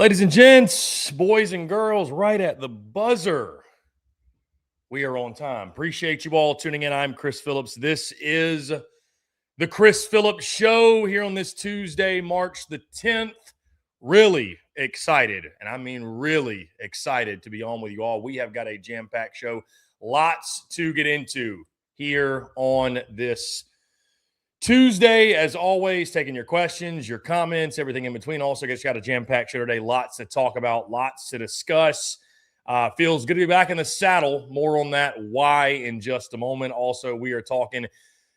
Ladies and gents, boys and girls, right at the buzzer. We are on time. Appreciate you all tuning in. I'm Chris Phillips. This is the Chris Phillips Show here on this Tuesday, March the 10th. Really excited, and I mean really excited to be on with you all. We have got a jam-packed show. Lots to get into here on this Tuesday, as always, taking your questions, your comments, everything in between. Also, just got a jam-packed show today. Lots to talk about, lots to discuss. Feels good to be back in the saddle. More on that why in just a moment. Also, we are talking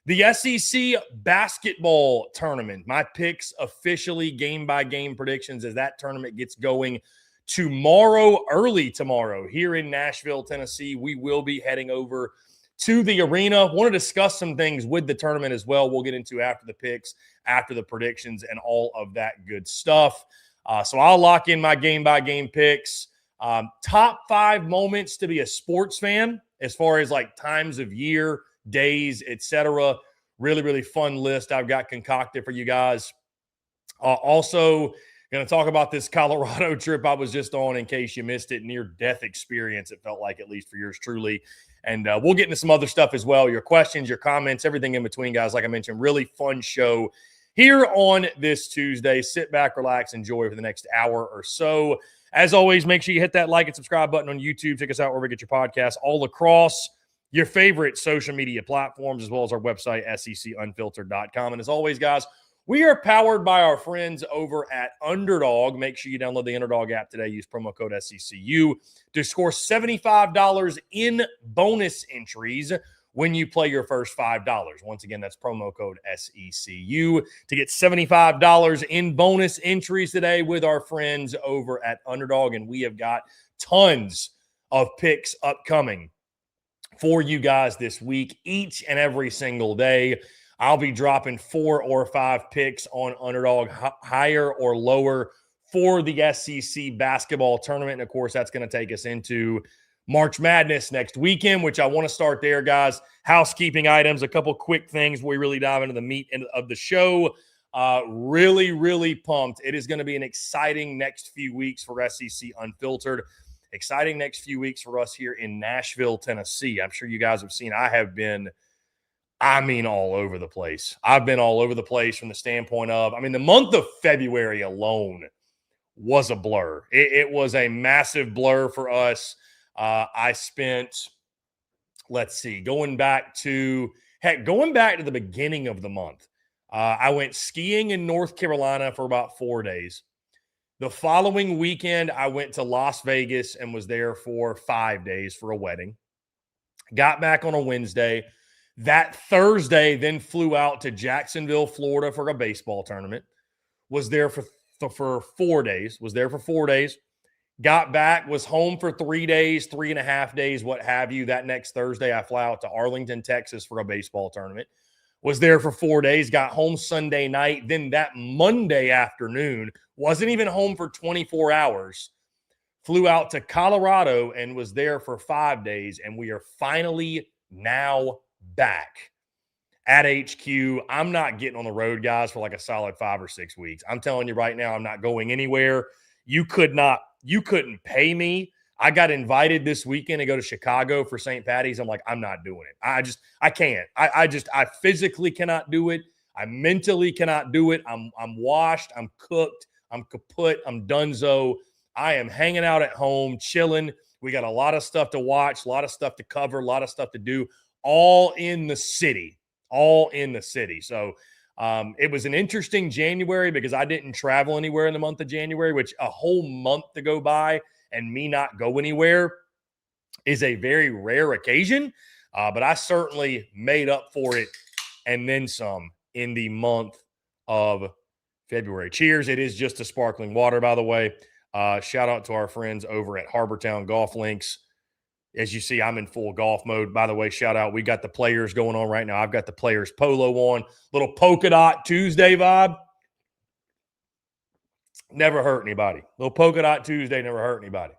the SEC basketball tournament. My picks officially game-by-game predictions as that tournament gets going tomorrow, early tomorrow, here in Nashville, Tennessee. We will be heading over to the arena. Want to discuss some things with the tournament as well. We'll get into after the picks, after the predictions, and all of that good stuff. So I'll lock in my game-by-game picks. Top 5 moments to be a sports fan as far as like times of year, days, etc. Really, really fun list I've got concocted for you guys. Also, going to talk about this Colorado trip I was just on in case you missed it. Near-death experience, it felt like, at least for yours truly. And we'll get into some other stuff as well. Your questions, your comments, everything in between, guys. Like I mentioned, really fun show here on this Tuesday. Sit back, relax, enjoy for the next hour or so. As always, make sure you hit that like and subscribe button on YouTube. Check us out wherever you get your podcasts all across your favorite social media platforms, as well as our website, secunfiltered.com. And as always, guys, we are powered by our friends over at Underdog. Make sure you download the Underdog app today. Use promo code SECU to score $75 in bonus entries when you play your first $5. Once again, that's promo code SECU to get $75 in bonus entries today with our friends over at Underdog. And we have got tons of picks upcoming for you guys this week, each and every single day. I'll be dropping 4 or 5 picks on Underdog, higher or lower, for the SEC basketball tournament. And, of course, that's going to take us into March Madness next weekend, which I want to start there, guys. Housekeeping items, a couple quick things before we really dive into the meat of the show. Really, really pumped. It is going to be an exciting next few weeks for SEC Unfiltered. Exciting next few weeks for us here in Nashville, Tennessee. I'm sure you guys have seen I have been – all over the place. I've been all over the place from the standpoint of, the month of February alone was a blur. It was a massive blur for us. I spent, going back to the beginning of the month. I went skiing in North Carolina for about 4 days. The following weekend, I went to Las Vegas and was there for 5 days for a wedding. Got back on a Wednesday. That Thursday, then flew out to Jacksonville, Florida for a baseball tournament. Was there for 4 days. Got back, was home for 3 days, 3.5 days, what have you. That next Thursday, I fly out to Arlington, Texas for a baseball tournament. Was there for 4 days. Got home Sunday night. Then that Monday afternoon, wasn't even home for 24 hours. Flew out to Colorado and was there for 5 days. And we are finally now back at HQ. I'm not getting on the road, guys, for like a solid 5 or 6 weeks. I'm telling you right now, I'm not going anywhere. You couldn't pay me. I got invited this weekend to go to Chicago for St. Patty's. I'm like, I'm not doing it. I can't. I physically cannot do it. I mentally cannot do it. I'm washed. I'm cooked. I'm kaput. I'm donezo. I am hanging out at home, chilling. We got a lot of stuff to watch, a lot of stuff to cover, a lot of stuff to do. All in the city. So it was an interesting January because I didn't travel anywhere in the month of January, which a whole month to go by and me not go anywhere is a very rare occasion. But I certainly made up for it and then some in the month of February. Cheers. It is just a sparkling water, by the way. Shout out to our friends over at Harbortown Golf Links. As you see, I'm in full golf mode. By the way, shout out. We got the players going on right now. I've got the players polo on. Little polka dot Tuesday vibe. Never hurt anybody. Little polka dot Tuesday never hurt anybody.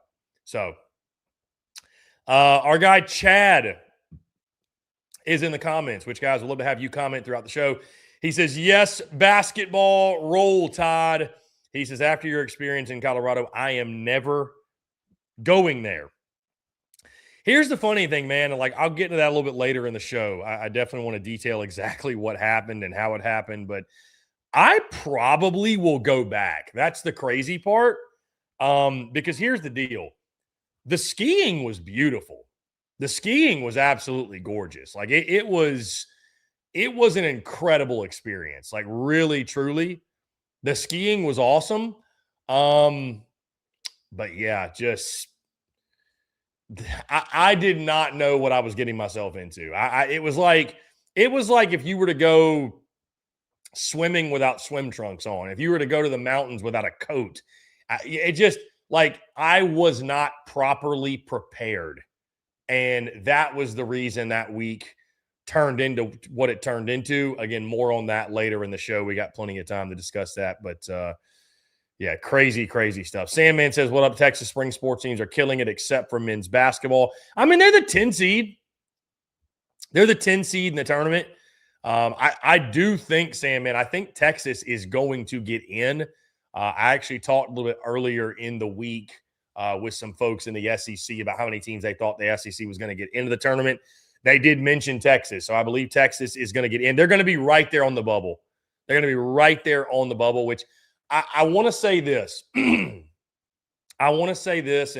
So, our guy Chad is in the comments, which, guys, we'd love to have you comment throughout the show. He says, yes, basketball, roll tide. He says, after your experience in Colorado, I am never going there. Here's the funny thing, man. And like, I'll get into that a little bit later in the show. I definitely want to detail exactly what happened and how it happened, but I probably will go back. That's the crazy part. Because here's the deal. The skiing was beautiful. The skiing was absolutely gorgeous. Like it was an incredible experience. Like really, truly. The skiing was awesome. But yeah, just I did not know what I was getting myself into. It was like if you were to go swimming without swim trunks on, if you were to go to the mountains without a coat, it just like I was not properly prepared. And that was the reason that week turned into what it turned into. Again, more on that later in the show. We got plenty of time to discuss that. But yeah, crazy, crazy stuff. Sandman says, what up, Texas spring sports teams are killing it except for men's basketball. I mean, they're the 10 seed. They're the 10 seed in the tournament. I do think, Sandman, I think Texas is going to get in. I actually talked a little bit earlier in the week with some folks in the SEC about how many teams they thought the SEC was going to get into the tournament. They did mention Texas. So I believe Texas is going to get in. They're going to be right there on the bubble. They're going to be right there on the bubble, which I want to say this. I want to say this,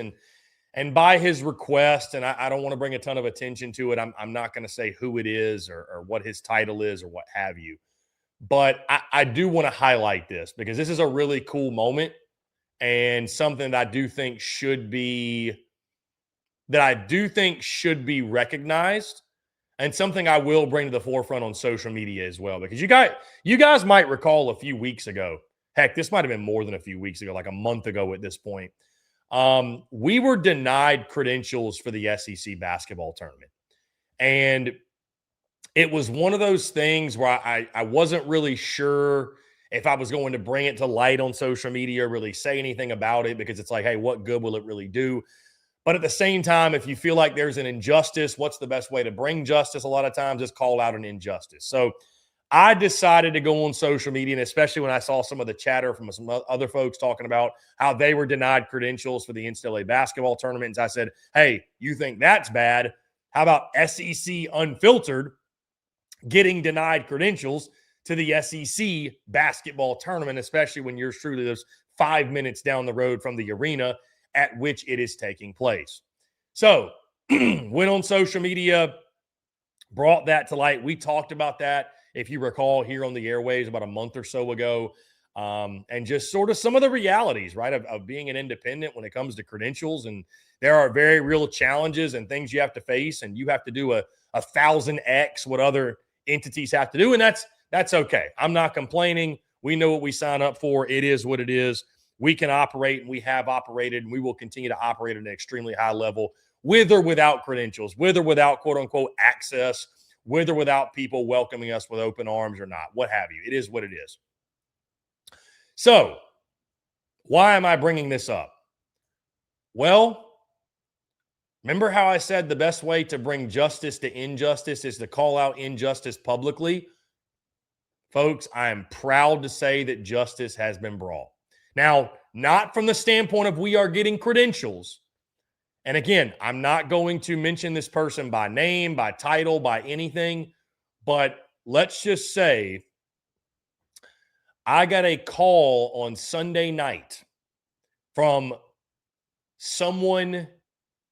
and by his request, and I don't want to bring a ton of attention to it, I'm not going to say who it is or what his title is or what have you. But I do want to highlight this because this is a really cool moment and something that I do think should be recognized, and something I will bring to the forefront on social media as well. Because you guys might recall a few weeks ago, heck, this might have been more than a few weeks ago, like a month ago at this point, we were denied credentials for the SEC basketball tournament. And it was one of those things where I wasn't really sure if I was going to bring it to light on social media or really say anything about it, because it's like, hey, what good will it really do? But at the same time, if you feel like there's an injustice, what's the best way to bring justice? A lot of times is call out an injustice. So I decided to go on social media, and especially when I saw some of the chatter from some other folks talking about how they were denied credentials for the NCAA basketball tournament. I said, hey, you think that's bad? How about SEC Unfiltered getting denied credentials to the SEC basketball tournament, especially when yours truly lives 5 minutes down the road from the arena at which it is taking place. So went on social media, brought that to light. We talked about that, if you recall, here on the airwaves about a month or so ago, and just sort of some of the realities, right, of being an independent when it comes to credentials. And there are very real challenges and things you have to face, and you have to do a 1,000x what other entities have to do, and that's okay. I'm not complaining. We know what we sign up for. It is what it is. We can operate, and we have operated, and we will continue to operate at an extremely high level, with or without credentials, with or without quote-unquote access, with or without people welcoming us with open arms or not, what have you. It is what it is. So why am I bringing this up? Well, remember how I said the best way to bring justice to injustice is to call out injustice publicly? Folks, I am proud to say that justice has been brought. Now, not from the standpoint of we are getting credentials. And again, I'm not going to mention this person by name, by title, by anything, but let's just say I got a call on Sunday night from someone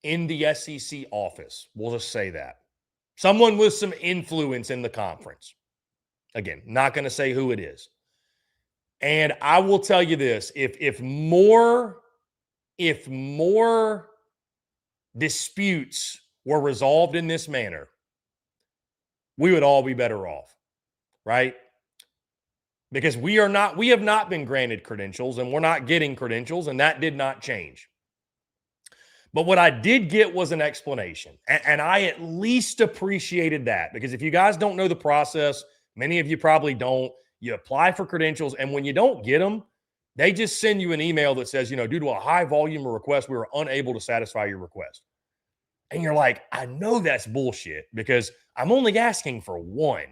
in the SEC office. We'll just say that. Someone with some influence in the conference. Again, not going to say who it is. And I will tell you this, if more disputes were resolved in this manner, we would all be better off, right? Because we have not been granted credentials, and we're not getting credentials, and that did not change. But what I did get was an explanation, and I at least appreciated that, because if you guys don't know the process, many of you probably don't. You apply for credentials, and when you don't get them, they just send you an email that says, due to a high volume of requests, we were unable to satisfy your request. And you're like, I know that's bullshit, because I'm only asking for one.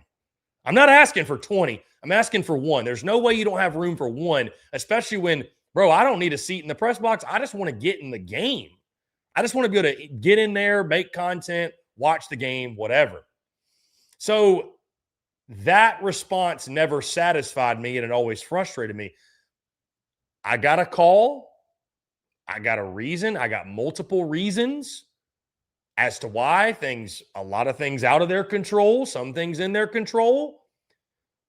I'm not asking for 20. I'm asking for one. There's no way you don't have room for one, especially when, bro, I don't need a seat in the press box. I just want to get in the game. I just want to be able to get in there, make content, watch the game, whatever. So that response never satisfied me, and it always frustrated me. I got a call. I got a reason. I got multiple reasons as to why a lot of things out of their control, some things in their control.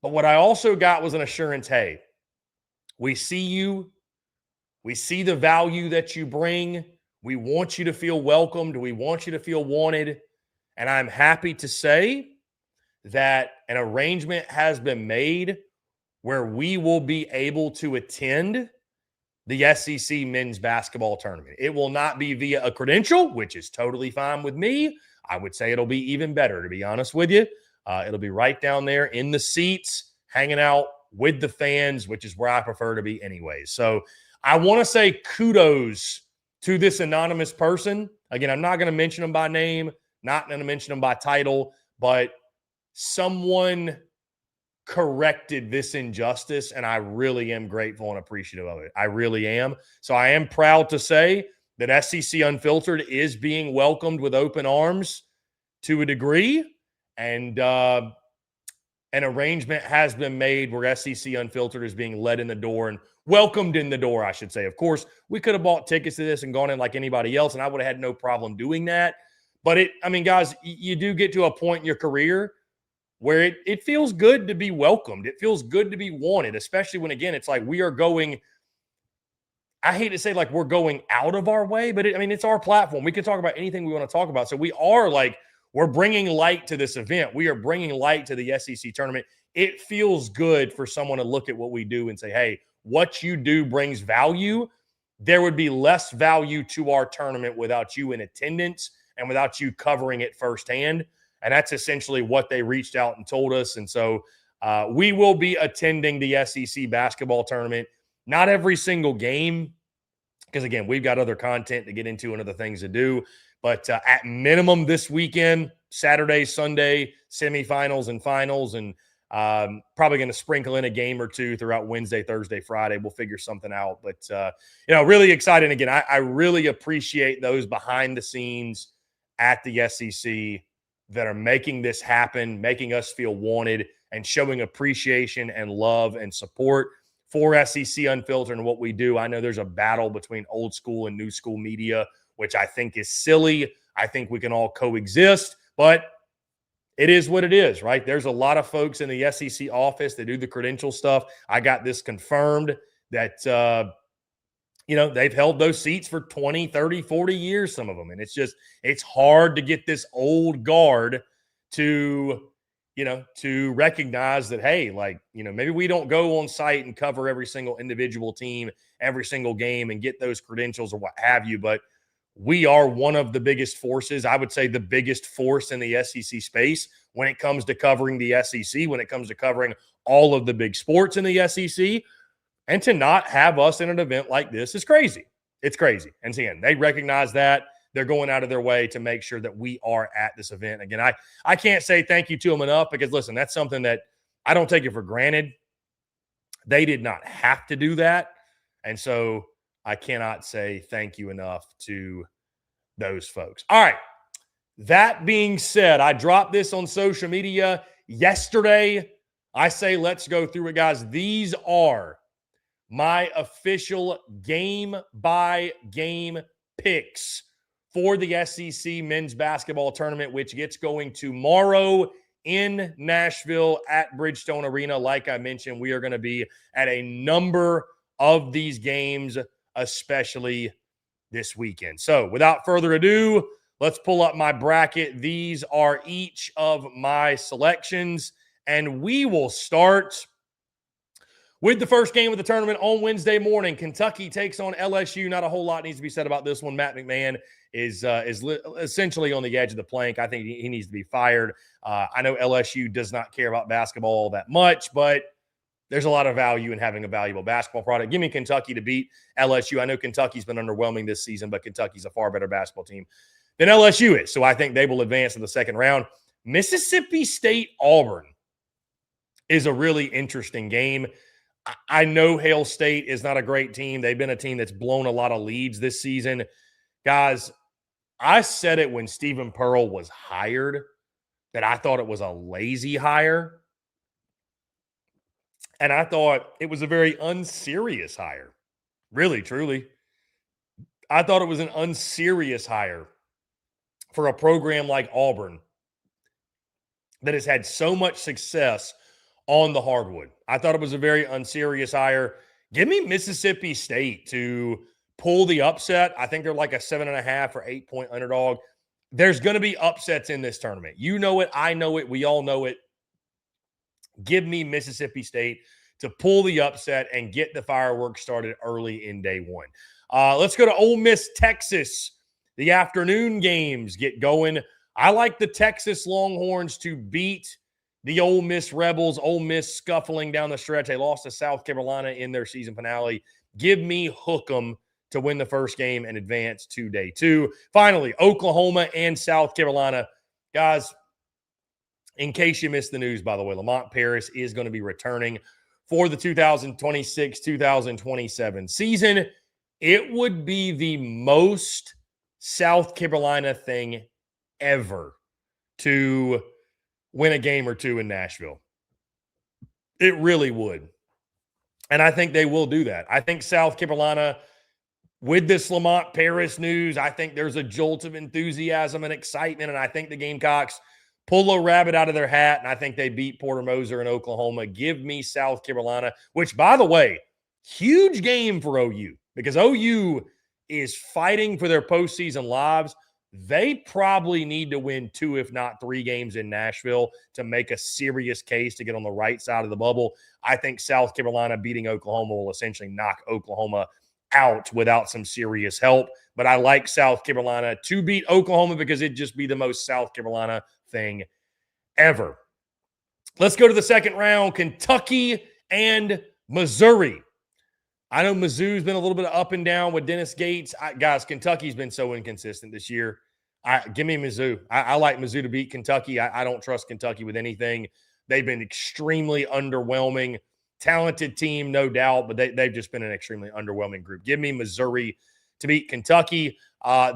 But what I also got was an assurance, hey, we see you. We see the value that you bring. We want you to feel welcomed. We want you to feel wanted. And I'm happy to say that an arrangement has been made where we will be able to attend the SEC men's basketball tournament. It will not be via a credential, which is totally fine with me. I would say it'll be even better, to be honest with you. It'll be right down there in the seats, hanging out with the fans, which is where I prefer to be anyways. So I want to say kudos to this anonymous person. Again, I'm not going to mention them by name, not going to mention them by title, but someone corrected this injustice, and I really am grateful and appreciative of it. I really am. So I am proud to say that SEC Unfiltered is being welcomed with open arms to a degree, and an arrangement has been made where SEC Unfiltered is being led in the door and welcomed in the door, I should say. Of course, we could have bought tickets to this and gone in like anybody else, and I would have had no problem doing that. But guys, you do get to a point in your career where it feels good to be welcomed. It feels good to be wanted, especially when, again, it's like we are going, I hate to say like we're going out of our way, but it's our platform. We can talk about anything we want to talk about. So we're bringing light to this event. We are bringing light to the SEC tournament. It feels good for someone to look at what we do and say, hey, what you do brings value. There would be less value to our tournament without you in attendance and without you covering it firsthand. And that's essentially what they reached out and told us. And so we will be attending the SEC basketball tournament. Not every single game, because, again, we've got other content to get into and other things to do. But at minimum this weekend, Saturday, Sunday, semifinals and finals, and probably going to sprinkle in a game or two throughout Wednesday, Thursday, Friday. We'll figure something out. But, really exciting. Again, I really appreciate those behind the scenes at the SEC that are making this happen, making us feel wanted, and showing appreciation and love and support for SEC Unfiltered and what we do. I know there's a battle between old school and new school media, which I think is silly. I think we can all coexist, but it is what it is, right? There's a lot of folks in the SEC office that do the credential stuff. I got this confirmed that, they've held those seats for 20, 30, 40 years, some of them. And it's hard to get this old guard to recognize that, hey, maybe we don't go on site and cover every single individual team, every single game, and get those credentials or what have you. But we are one of the biggest forces. I would say the biggest force in the SEC space when it comes to covering the SEC, when it comes to covering all of the big sports in the SEC. And to not have us in an event like this is crazy. It's crazy. And again, they recognize that. They're going out of their way to make sure that we are at this event. Again, I can't say thank you to them enough because, listen, that's something that I don't take it for granted. They did not have to do that. And so I cannot say thank you enough to those folks. All right. That being said, I dropped this on social media yesterday. I say let's go through it, guys. These are my official game-by-game picks for the SEC men's basketball tournament, which gets going tomorrow in Nashville at Bridgestone Arena. Like I mentioned, we are going to be at a number of these games, especially this weekend. So without further ado, let's pull up my bracket. These are each of my selections, and we will start with the first game of the tournament on Wednesday morning. Kentucky takes on LSU. Not a whole lot needs to be said about this one. Matt McMahon is essentially on the edge of the plank. I think he needs to be fired. I know LSU does not care about basketball that much, but there's a lot of value in having a valuable basketball product. Give me Kentucky to beat LSU. I know Kentucky's been underwhelming this season, but Kentucky's a far better basketball team than LSU is. So I think they will advance in the second round. Mississippi State, Auburn. is a really interesting game. I know Hail State is not a great team. They've been a team that's blown a lot of leads this season. Guys, I said it when Stephen Pearl was hired that I thought it was a lazy hire. And I thought it was a very unserious hire. Really, truly. I thought it was an unserious hire for a program like Auburn that has had so much success on the hardwood. I thought it was a very unserious hire. Give me Mississippi State to pull the upset. I think they're like a 7.5 or 8-point underdog. There's going to be upsets in this tournament. You know it. I know it. We all know it. Give me Mississippi State to pull the upset and get the fireworks started early in day one. Let's go to Ole Miss, Texas. The afternoon games get going. I like the Texas Longhorns to beat the Ole Miss Rebels. Ole Miss scuffling down the stretch. They lost to South Carolina in their season finale. Give me Hook'em to win the first game and advance to day two. Finally, Oklahoma and South Carolina. Guys, in case you missed the news, by the way, Lamont Paris is going to be returning for the 2026-2027 season. It would be the most South Carolina thing ever to win a game or two in Nashville. It really would. And I think they will do that. I think South Carolina, with this Lamont Paris news, I think there's a jolt of enthusiasm and excitement, and I think the Gamecocks pull a rabbit out of their hat, and I think they beat Porter Moser in Oklahoma. Give me South Carolina, which, by the way, huge game for OU, because OU is fighting for their postseason lives. They probably need to win 2, if not 3 games in Nashville to make a serious case to get on the right side of the bubble. I think South Carolina beating Oklahoma will essentially knock Oklahoma out without some serious help. But I like South Carolina to beat Oklahoma because it'd just be the most South Carolina thing ever. Let's go to the second round. Kentucky and Missouri. I know Mizzou's been a little bit up and down with Dennis Gates. Guys, Kentucky's been so inconsistent this year. Give me Mizzou. I like Mizzou to beat Kentucky. I don't trust Kentucky with anything. They've been extremely underwhelming. Talented team, no doubt, but they've just been an extremely underwhelming group. Give me Missouri to beat Kentucky.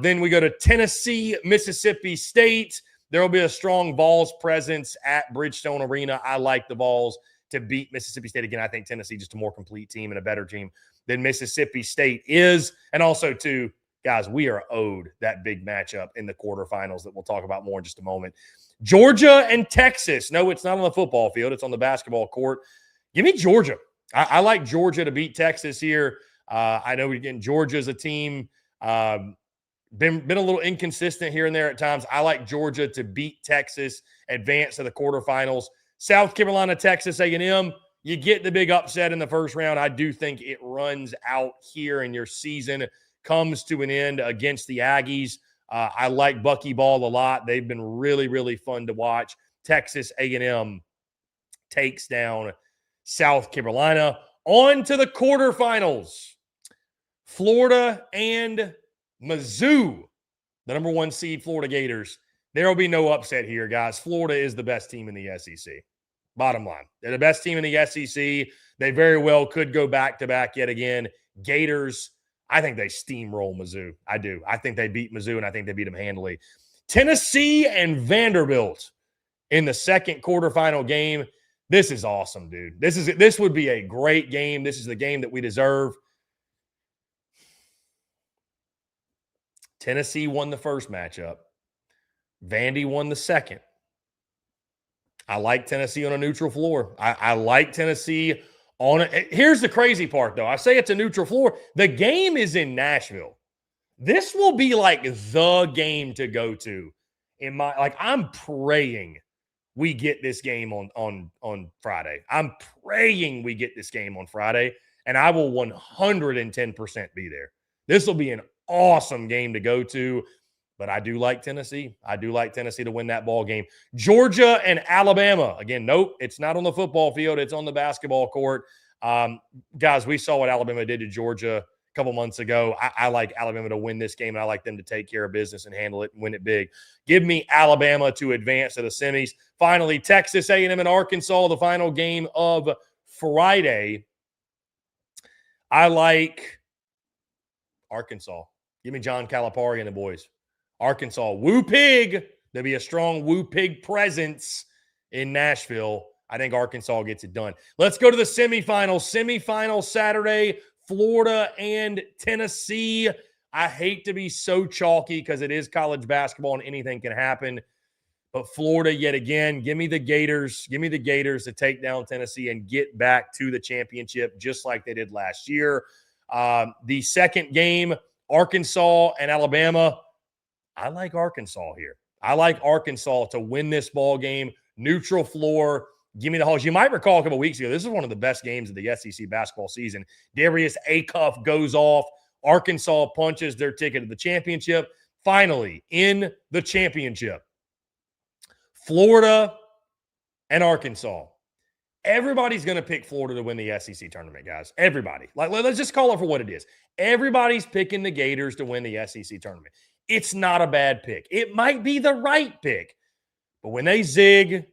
Then we go to Tennessee, Mississippi State. There will be a strong Vols presence at Bridgestone Arena. I like the Vols to beat Mississippi State. Again, I think Tennessee just a more complete team and a better team than Mississippi State is. And also, too, guys, we are owed that big matchup in the quarterfinals that we'll talk about more in just a moment. Georgia and Texas. No, it's not on the football field. It's on the basketball court. Give me Georgia. I like Georgia to beat Texas here. I know, again, Georgia's a team been a little inconsistent here and there at times. I like Georgia to beat Texas, advance to the quarterfinals. South Carolina, Texas A&M, you get the big upset in the first round. I do think it runs out here and your season comes to an end against the Aggies. I like Buckyball a lot. They've been really, really fun to watch. Texas A&M takes down South Carolina. On to the quarterfinals. Florida and Mizzou, the number 1 seed Florida Gators. There will be no upset here, guys. Florida is the best team in the SEC. Bottom line. They're the best team in the SEC. They very well could go back-to-back yet again. Gators, I think they steamroll Mizzou. I do. I think they beat Mizzou, and I think they beat them handily. Tennessee and Vanderbilt in the second quarterfinal game. This is awesome, dude. This would be a great game. This is the game that we deserve. Tennessee won the first matchup. Vandy won the second. I like Tennessee on a neutral floor. I like Tennessee on it. Here's the crazy part, though. I say it's a neutral floor. The game is in Nashville. This will be like the game to go to. I'm praying we get this game on Friday. I'm praying we get this game on Friday, and I will 110% be there. This will be an awesome game to go to. But I do like Tennessee. I do like Tennessee to win that ball game. Georgia and Alabama. Again, nope, it's not on the football field. It's on the basketball court. Guys, we saw what Alabama did to Georgia couple months ago. I like Alabama to win this game, and I like them to take care of business and handle it and win it big. Give me Alabama to advance to the semis. Finally, Texas A&M and Arkansas, the final game of Friday. I like Arkansas. Give me John Calipari and the boys. Arkansas. Woo Pig. There'll be a strong Woo Pig presence in Nashville. I think Arkansas gets it done. Let's go to the semifinals. Semifinal Saturday, Florida and Tennessee. I hate to be so chalky because it is college basketball and anything can happen. But Florida, yet again, give me the Gators. Give me the Gators to take down Tennessee and get back to the championship just like they did last year. The second game, Arkansas and Alabama. I like Arkansas here. I like Arkansas to win this ball game. Neutral floor. Give me the Hogs. You might recall a couple weeks ago, this is one of the best games of the SEC basketball season. Darius Acuff goes off. Arkansas punches their ticket to the championship. Finally, in the championship, Florida and Arkansas. Everybody's going to pick Florida to win the SEC tournament, guys. Everybody. Like, let's just call it for what it is. Everybody's picking the Gators to win the SEC tournament. It's not a bad pick. It might be the right pick. But when they zig,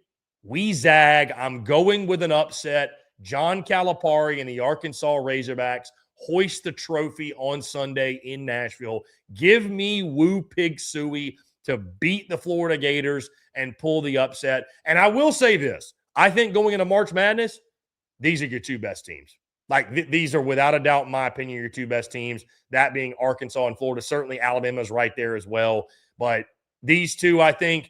we zag. I'm going with an upset. John Calipari and the Arkansas Razorbacks hoist the trophy on Sunday in Nashville. Give me Woo Pig Suey to beat the Florida Gators and pull the upset. And I will say this. I think going into March Madness, these are your two best teams. Like, these are without a doubt, in my opinion, your two best teams, that being Arkansas and Florida. Certainly Alabama's right there as well. But these two, I think,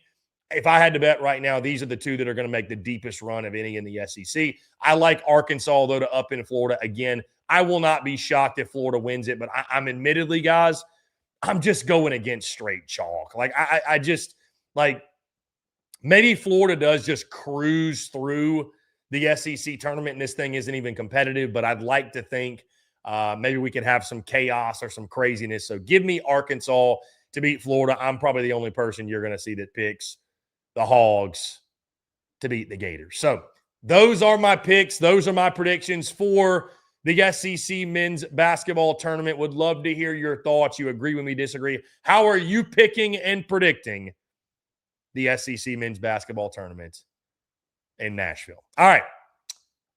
if I had to bet right now, these are the two that are going to make the deepest run of any in the SEC. I like Arkansas, though, to up in Florida. Again, I will not be shocked if Florida wins it, but I'm admittedly, guys, I'm just going against straight chalk. Like, I just, like, maybe Florida does just cruise through the SEC tournament and this thing isn't even competitive, but I'd like to think maybe we could have some chaos or some craziness. So give me Arkansas to beat Florida. I'm probably the only person you're going to see that picks the Hogs to beat the Gators. So those are my picks. Those are my predictions for the SEC men's basketball tournament. Would love to hear your thoughts. You agree with me, disagree? How are you picking and predicting the SEC men's basketball tournament in Nashville? All right.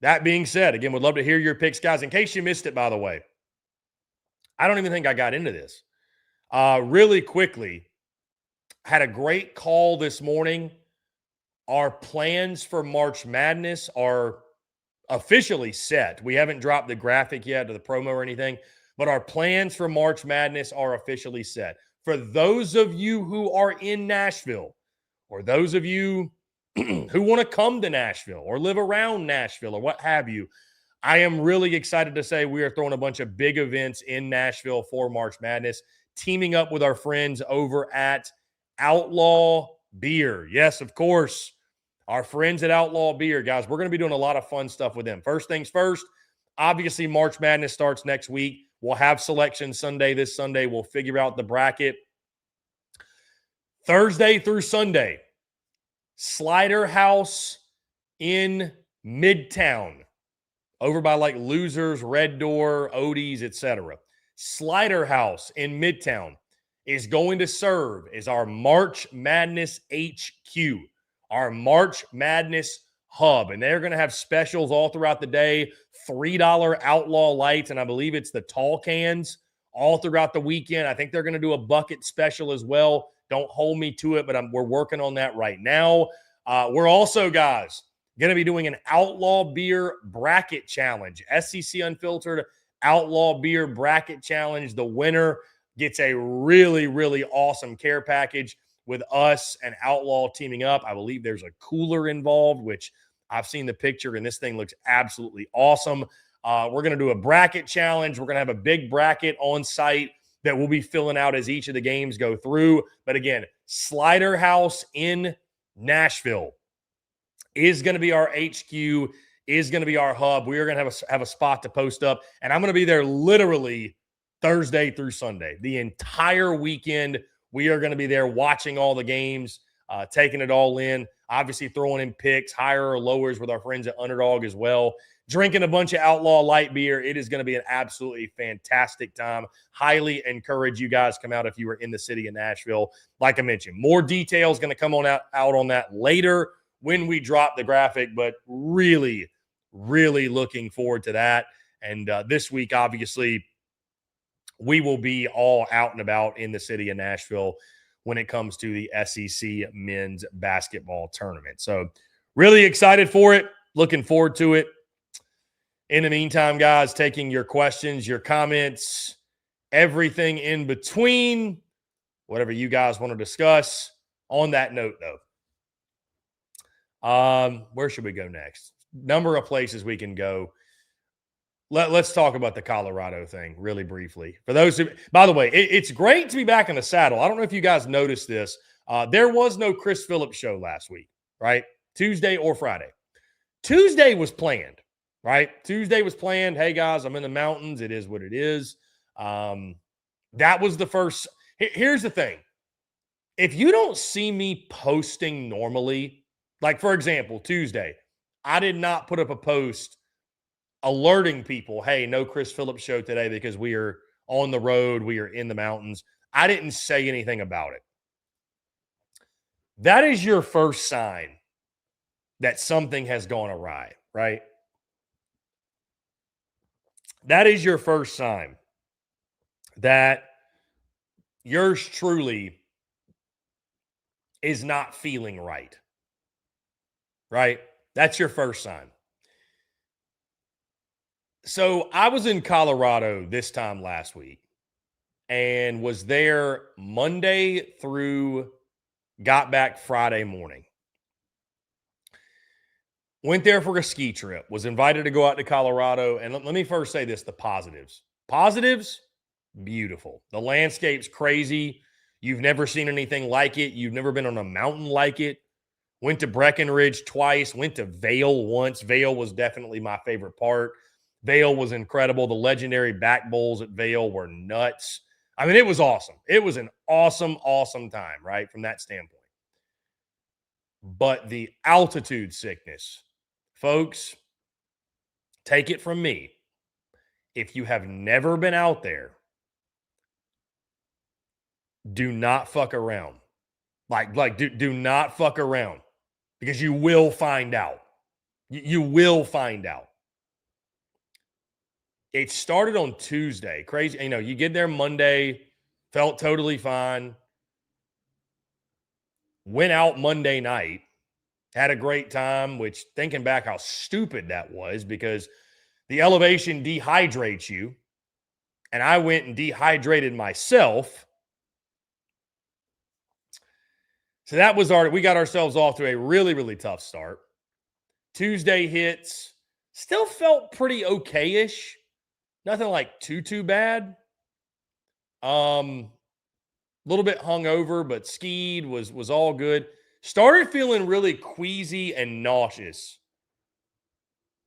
That being said, again, would love to hear your picks, guys. In case you missed it, by the way, I don't even think I got into this. Really quickly, had a great call this morning. Our plans for March Madness are officially set. We haven't dropped the graphic yet or the promo or anything, but our plans for March Madness are officially set. For those of you who are in Nashville, or those of you who want to come to Nashville or live around Nashville or what have you, I am really excited to say we are throwing a bunch of big events in Nashville for March Madness, teaming up with our friends over at Outlaw Beer. Yes, of course, our friends at Outlaw Beer, guys. We're going to be doing a lot of fun stuff with them. First things first, obviously March Madness starts next week. We'll have selection Sunday. This Sunday, we'll figure out the bracket. Thursday through Sunday, Slider House in Midtown, over by like Losers, Red Door, Odie's, etc. Slider House in Midtown is going to serve as our March Madness HQ, our March Madness hub. And they're going to have specials all throughout the day, $3 Outlaw Lights, and I believe it's the tall cans all throughout the weekend. I think they're going to do a bucket special as well. Don't hold me to it, but we're working on that right now. We're also, guys, going to be doing an Outlaw Beer Bracket Challenge, SEC Unfiltered Outlaw Beer Bracket Challenge. The winner gets a really, really awesome care package with us and Outlaw teaming up. I believe there's a cooler involved, which I've seen the picture, and this thing looks absolutely awesome. We're going to do a bracket challenge. We're going to have a big bracket on site that we'll be filling out as each of the games go through. But again, Slider House in Nashville is going to be our HQ, is going to be our hub. We are going to have a spot to post up, and I'm going to be there literally Thursday through Sunday. The entire weekend, we are going to be there watching all the games, taking it all in. Obviously, throwing in picks, higher or lowers with our friends at Underdog as well. Drinking a bunch of Outlaw Light beer. It is going to be an absolutely fantastic time. Highly encourage you guys come out if you are in the city of Nashville. Like I mentioned, more details going to come out on that later when we drop the graphic, but really, really looking forward to that. And this week, obviously, we will be all out and about in the city of Nashville when it comes to the SEC men's basketball tournament. So really excited for it. Looking forward to it. In the meantime, guys, taking your questions, your comments, everything in between, whatever you guys want to discuss. On that note, though, where should we go next? Number of places we can go. Let's talk about the Colorado thing really briefly. For those who, by the way, it's great to be back in the saddle. I don't know if you guys noticed this. There was no Chris Phillips show last week, right? Tuesday or Friday. Tuesday was planned, right? Tuesday was planned. Hey, guys, I'm in the mountains. It is what it is. That was the first. Here's the thing. If you don't see me posting normally, like, for example, Tuesday, I did not put up a post alerting people, hey, no Chris Phillips show today because we are on the road, we are in the mountains. I didn't say anything about it. That is your first sign that something has gone awry, right? That is your first sign that yours truly is not feeling right, right? That's your first sign. So I was in Colorado this time last week and was there Monday through got back Friday morning. Went there for a ski trip, was invited to go out to Colorado. And let me first say this, the positives. Positives, beautiful. The landscape's crazy. You've never seen anything like it. You've never been on a mountain like it. Went to Breckenridge twice. Went to Vail once. Vail was definitely my favorite part. Vail was incredible. The legendary back bowls at Vail were nuts. I mean, it was awesome. It was an awesome, awesome time, right, from that standpoint. But the altitude sickness, folks, take it from me. If you have never been out there, do not fuck around. Do not fuck around because you will find out. You will find out. It started on Tuesday. Crazy. You know, you get there Monday, felt totally fine. Went out Monday night, had a great time, which thinking back how stupid that was because the elevation dehydrates you. And I went and dehydrated myself. So that was we got ourselves off to a really, really tough start. Tuesday hits, still felt pretty okay-ish. Nothing like too bad. Little bit hungover, but skied, was all good. Started feeling really queasy and nauseous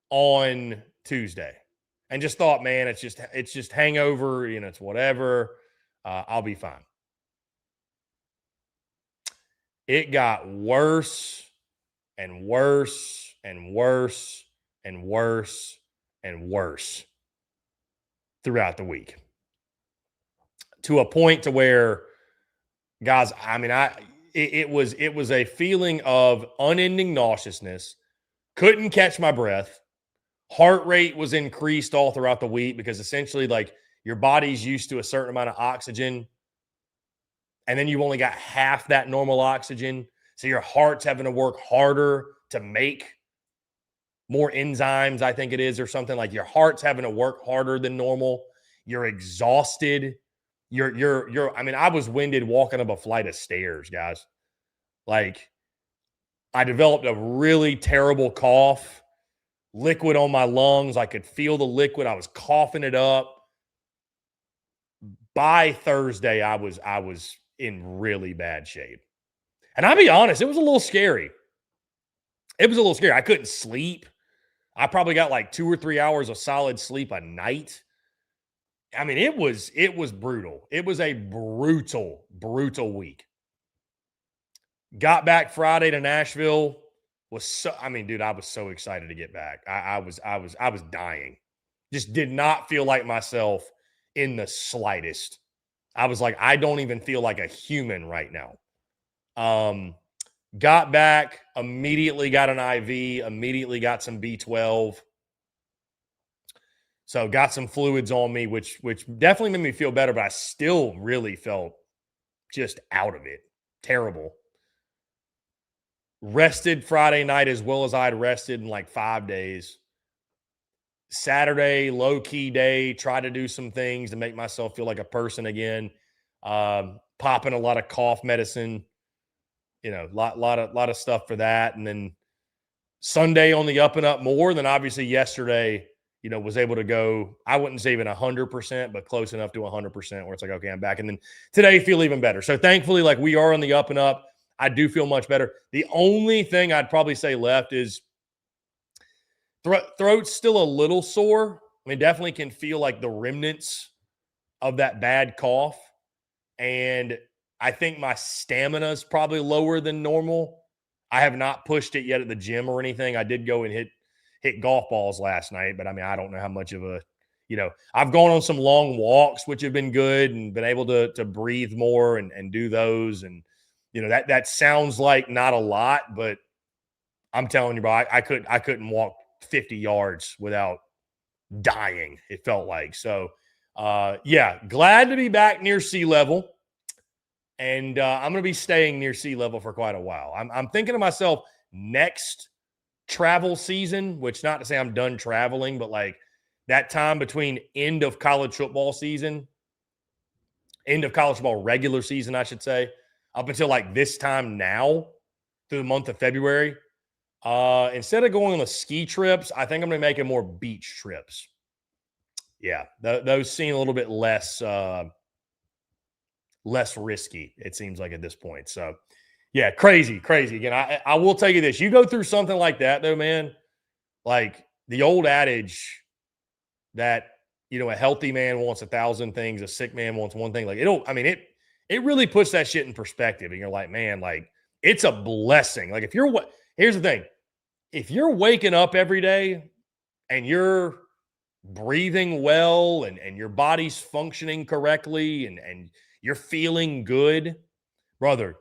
on Tuesday. And just thought, man, it's just hangover, you know, it's whatever. I'll be fine. It got worse and worse and worse and worse and worse throughout the week, to a point to where, guys, I mean, it was a feeling of unending nauseousness. Couldn't catch my breath. Heart rate was increased all throughout the week because essentially, like, your body's used to a certain amount of oxygen, and then you've only got half that normal oxygen. So your heart's having to work harder to make more enzymes, I think it is, or something. Like, your heart's having to work harder than normal. You're exhausted. I mean, I was winded walking up a flight of stairs, guys. Like, I developed a really terrible cough, liquid on my lungs. I could feel the liquid. I was coughing it up. By Thursday, I was in really bad shape. And I'll be honest, it was a little scary. It was a little scary. I couldn't sleep. I probably got like 2 or 3 hours of solid sleep a night. I mean, it was brutal. It was a brutal week. Got back Friday to Nashville. Dude, I was so excited to get back. I was dying. Just did not feel like myself in the slightest. I was like, I don't even feel like a human right now. Got back, immediately got an IV, immediately got some B12. So got some fluids on me, which definitely made me feel better, but I still really felt just out of it. Terrible. Rested Friday night as well as I'd rested in like 5 days. Saturday, low-key day, try to do some things to make myself feel like a person again. Popping a lot of cough medicine, lot of stuff for that. And then Sunday on the up and up more. Then obviously yesterday, was able to go, I wouldn't say even 100%, but close enough to 100% where it's like, okay, I'm back. And then today feel even better. So thankfully, like we are on the up and up. I do feel much better. The only thing I'd probably say left is throat's still a little sore. I mean, definitely can feel like the remnants of that bad cough. And I think my stamina is probably lower than normal. I have not pushed it yet at the gym or anything. I did go and hit golf balls last night, but I mean, I don't know how much of a, I've gone on some long walks, which have been good, and been able to breathe more and do those. And, that sounds like not a lot, but I'm telling you, bro, I couldn't walk 50 yards without dying, it felt like. So, yeah, glad to be back near sea level. And I'm going to be staying near sea level for quite a while. I'm thinking to myself, next travel season, which not to say I'm done traveling, but like that time between end of college football season, end of college football regular season, I should say, up until like this time now through the month of February, instead of going on the ski trips, I think I'm going to be making more beach trips. Yeah, those seem a little bit less risky, it seems like at this point. So, yeah, crazy. Again, I will tell you this. You go through something like that, though, man, like the old adage that, a healthy man wants 1,000 things, a sick man wants one thing. Like, it really puts that shit in perspective. And you're like, man, like, it's a blessing. Like, here's the thing. If you're waking up every day and you're breathing well and your body's functioning correctly and you're feeling good, brother,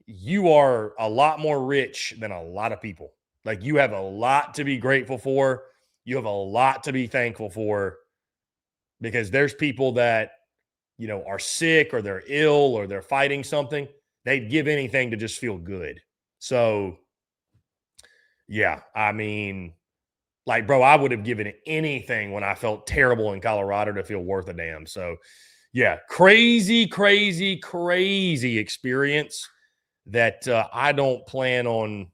you are a lot more rich than a lot of people. Like, you have a lot to be grateful for. You have a lot to be thankful for, because there's people that, are sick or they're ill or they're fighting something. They'd give anything to just feel good. So, yeah, I mean, like, bro, I would have given anything when I felt terrible in Colorado to feel worth a damn. So, yeah, crazy experience that I don't plan on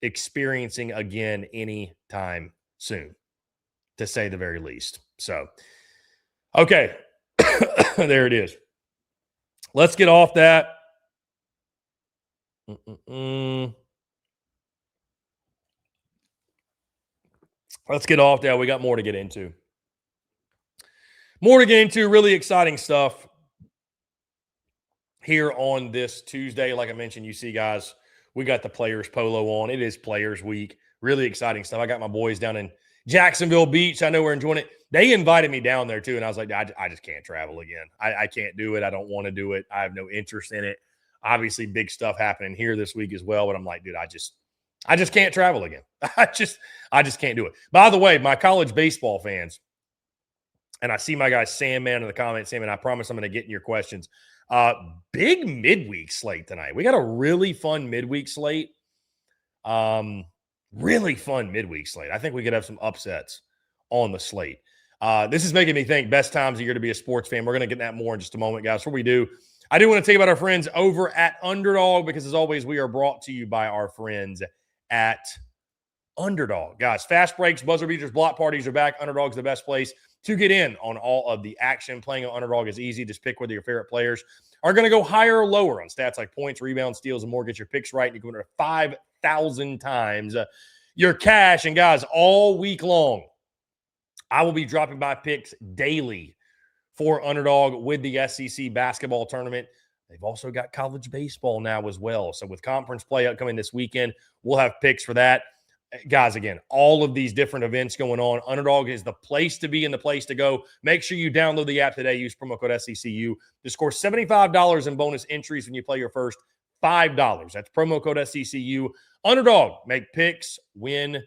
experiencing again anytime soon, to say the very least. So, okay, there it is. Let's get off that. Let's get off that. We got more to get into. Really exciting stuff here on this Tuesday. Like I mentioned, you see, guys, we got the Players Polo on. It is Players Week. Really exciting stuff. I got my boys down in Jacksonville Beach. I know we're enjoying it. They invited me down there, too, and I was like, I just can't travel again. I can't do it. I don't want to do it. I have no interest in it. Obviously, big stuff happening here this week as well, but I'm like, dude, I just can't travel again. I just can't do it. By the way, my college baseball fans, and I see my guy Sam Man in the comments. Sam, and I promise I'm going to get in your questions. Big midweek slate tonight. We got a really fun midweek slate. Really fun midweek slate. I think we could have some upsets on the slate. This is making me think best times of year to be a sports fan. We're going to get that more in just a moment, guys. Before we do, I do want to tell you about our friends over at Underdog, because as always, we are brought to you by our friends at Underdog. Guys, fast breaks, buzzer beaters, block parties are back. Underdog's the best place to get in on all of the action. Playing on Underdog is easy. Just pick whether your favorite players are going to go higher or lower on stats like points, rebounds, steals, and more. Get your picks right, and you can win 5,000 times your cash. And guys, all week long, I will be dropping my picks daily for Underdog with the SEC basketball tournament. They've also got college baseball now as well. So with conference play upcoming this weekend, we'll have picks for that. Guys, again, all of these different events going on. Underdog is the place to be and the place to go. Make sure you download the app today. Use promo code SECU to score $75 in bonus entries when you play your first $5. That's promo code SECU. Underdog, make picks, win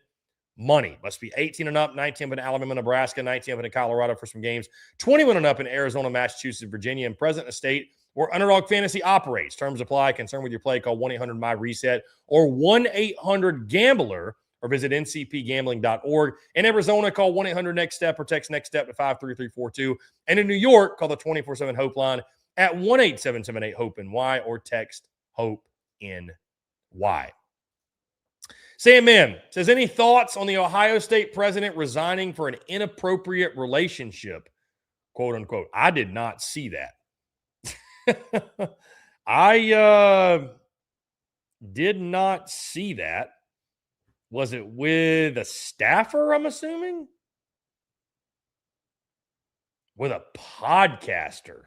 money. Must be 18 and up, 19 up in Alabama, Nebraska, 19 up in Colorado for some games, 21 and up in Arizona, Massachusetts, Virginia, and present in a state where Underdog Fantasy operates. Terms apply. Concerned with your play, call 1-800-MY-RESET or 1-800-GAMBLER or visit ncpgambling.org. In Arizona, call 1-800-NEXT-STEP or text NEXT STEP to 53342. And in New York, call the 24/7 Hope line at 1-877-8-HOPE-NY or text HOPE-NY. Sam M says, any thoughts on the Ohio State president resigning for an inappropriate relationship, quote unquote? I did not see that. I did not see that. Was it with a staffer, I'm assuming? With a podcaster?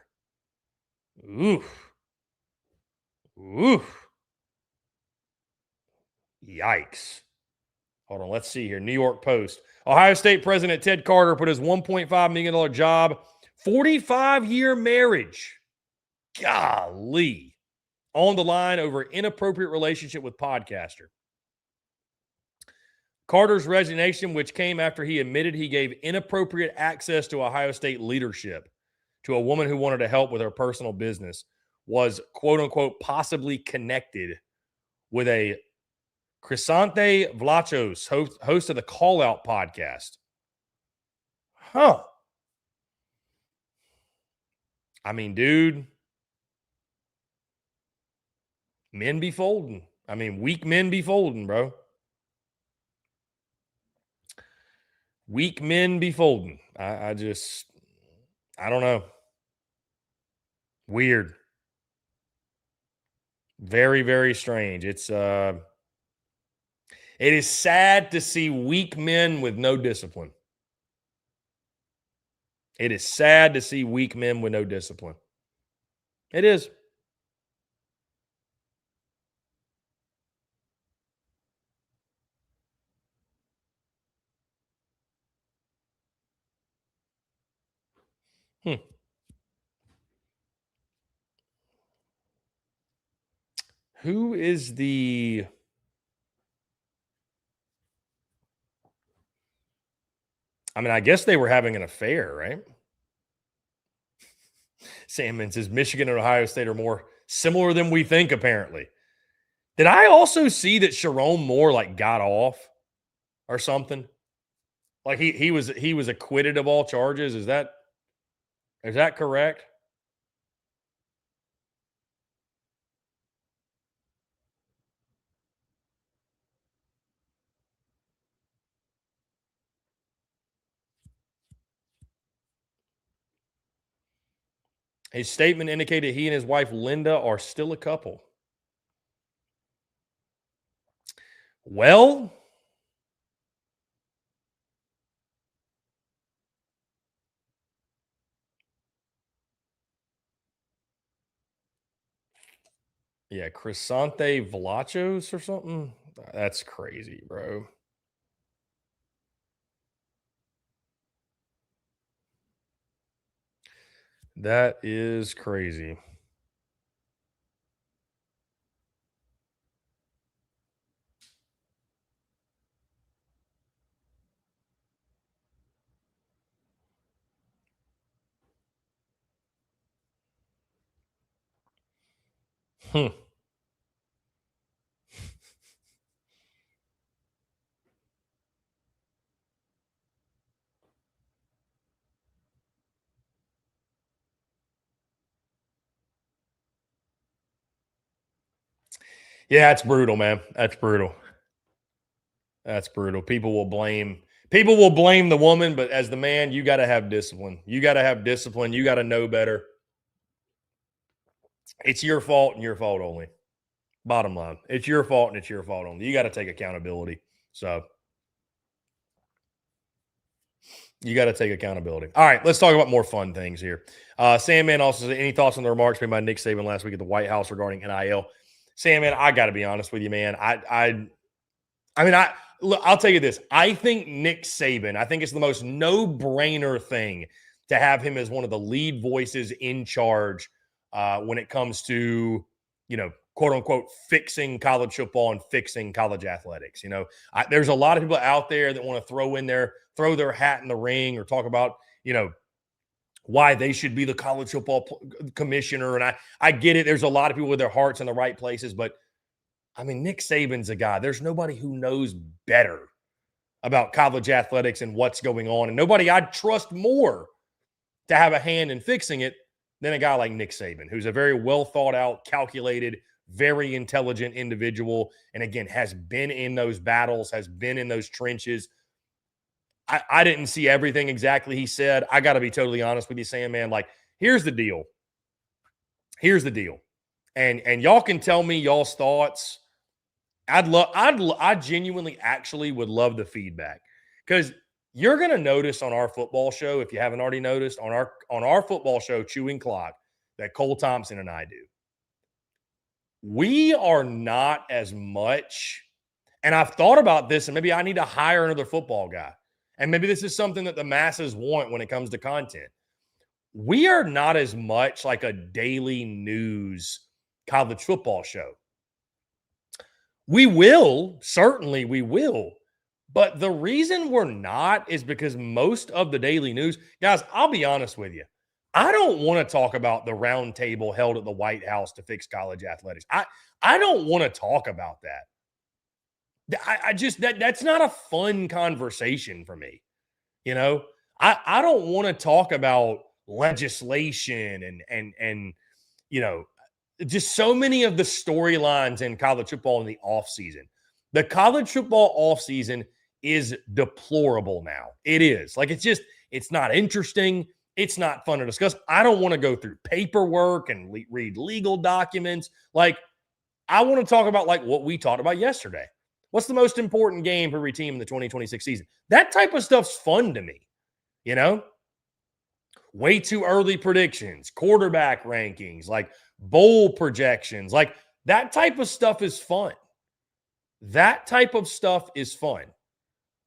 Oof. Oof. Yikes. Hold on, let's see here. New York Post. Ohio State President Ted Carter put his $1.5 million job, 45-year marriage, golly, on the line over inappropriate relationship with podcaster. Carter's resignation, which came after he admitted he gave inappropriate access to Ohio State leadership to a woman who wanted to help with her personal business, was, quote unquote, possibly connected with a Crisante Vlachos, host of the Call Out podcast. Huh. I mean, dude, men be folding. I mean, weak men be folding, bro. Weak men be folding. I don't know. Weird. Very, very strange. It is sad to see weak men with no discipline. It is sad to see weak men with no discipline. It is. Who is the... I mean, I guess they were having an affair, right? Salmon says Michigan and Ohio State are more similar than we think, apparently. Did I also see that Sharon Moore got off or something? Like he was acquitted of all charges. Is that correct? His statement indicated he and his wife Linda are still a couple. Well, yeah, Crisante Vlachos or something. That's crazy, bro. That is crazy. Yeah, it's brutal, man. That's brutal. That's brutal. People will blame the woman, but as the man, you got to have discipline. You got to have discipline. You got to know better. It's your fault and your fault only. Bottom line, it's your fault and it's your fault only. You got to take accountability. So, You got to take accountability. All right, let's talk about more fun things here. Sandman also said, any thoughts on the remarks made by Nick Saban last week at the White House regarding NIL? Sandman, I got to be honest with you, man. I'll tell you this. I think Nick Saban, I think it's the most no-brainer thing to have him as one of the lead voices in charge when it comes to, quote unquote, fixing college football and fixing college athletics. There's a lot of people out there that want to throw their hat in the ring or talk about, why they should be the college football commissioner. And I get it. There's a lot of people with their hearts in the right places, but Nick Saban's a guy. There's nobody who knows better about college athletics and what's going on. And nobody I'd trust more to have a hand in fixing it than a guy like Nick Saban, who's a very well thought out, calculated, very intelligent individual. And again, has been in those battles, has been in those trenches. I didn't see everything exactly he said. I got to be totally honest with you, Sandman. Like, here's the deal. And y'all can tell me y'all's thoughts. I genuinely actually would love the feedback, because you're going to notice on our football show, if you haven't already noticed, on our football show, Chewing Clock, that Cole Thompson and I do. We are not as much, and I've thought about this, and maybe I need to hire another football guy. And maybe this is something that the masses want when it comes to content. We are not as much like a daily news college football show. Certainly we will. But the reason we're not is because most of the daily news, guys, I'll be honest with you. I don't want to talk about the round table held at the White House to fix college athletics. I don't want to talk about that. That's not a fun conversation for me. I don't want to talk about legislation and just so many of the storylines in college football in the offseason. The college football offseason is deplorable now. It is. Like, it's not interesting. It's not fun to discuss. I don't want to go through paperwork and read legal documents. Like, I want to talk about like what we talked about yesterday. What's the most important game for every team in the 2026 season? That type of stuff's fun to me. Way too early predictions, quarterback rankings, like bowl projections, like that type of stuff is fun.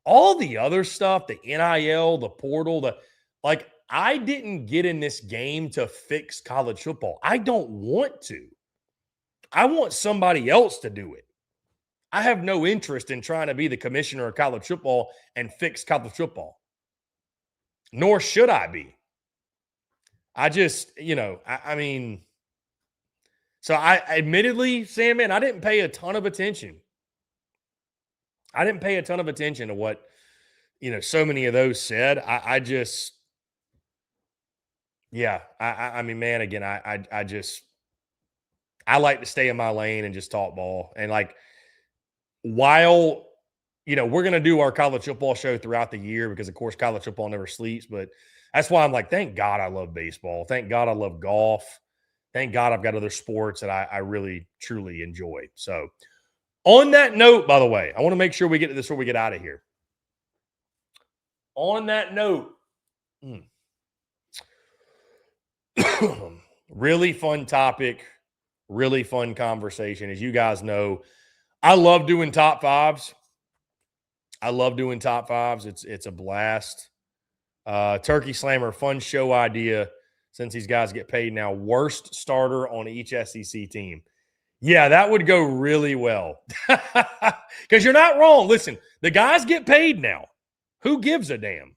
All the other stuff, the NIL, the portal, I didn't get in this game to fix college football. I don't want to. I want somebody else to do it. I have no interest in trying to be the commissioner of college football and fix college football. Nor should I be. So I admittedly, Sandman, I didn't pay a ton of attention. To what, so many of those said. I like to stay in my lane and just talk ball. And while, we're going to do our college football show throughout the year because, of course, college football never sleeps. But that's why I'm like, thank God I love baseball. Thank God I love golf. Thank God I've got other sports that I really, truly enjoy. So on that note, by the way, I want to make sure we get to this before we get out of here. On that note, really fun topic, really fun conversation. As you guys know, I love doing top fives. It's a blast. Turkey Slammer, fun show idea since these guys get paid now. Worst starter on each SEC team. Yeah, that would go really well. Because you're not wrong. Listen, the guys get paid now. Who gives a damn?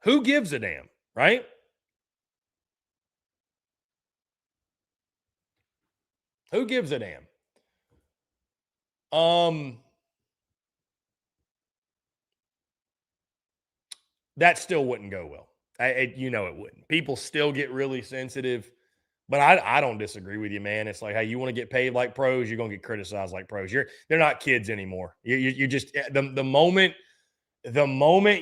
Who gives a damn, right? Who gives a damn? That still wouldn't go well. It wouldn't. People still get really sensitive, but I don't disagree with you, man. It's like, hey, you want to get paid like pros, you're gonna get criticized like pros. They're not kids anymore. You just the moment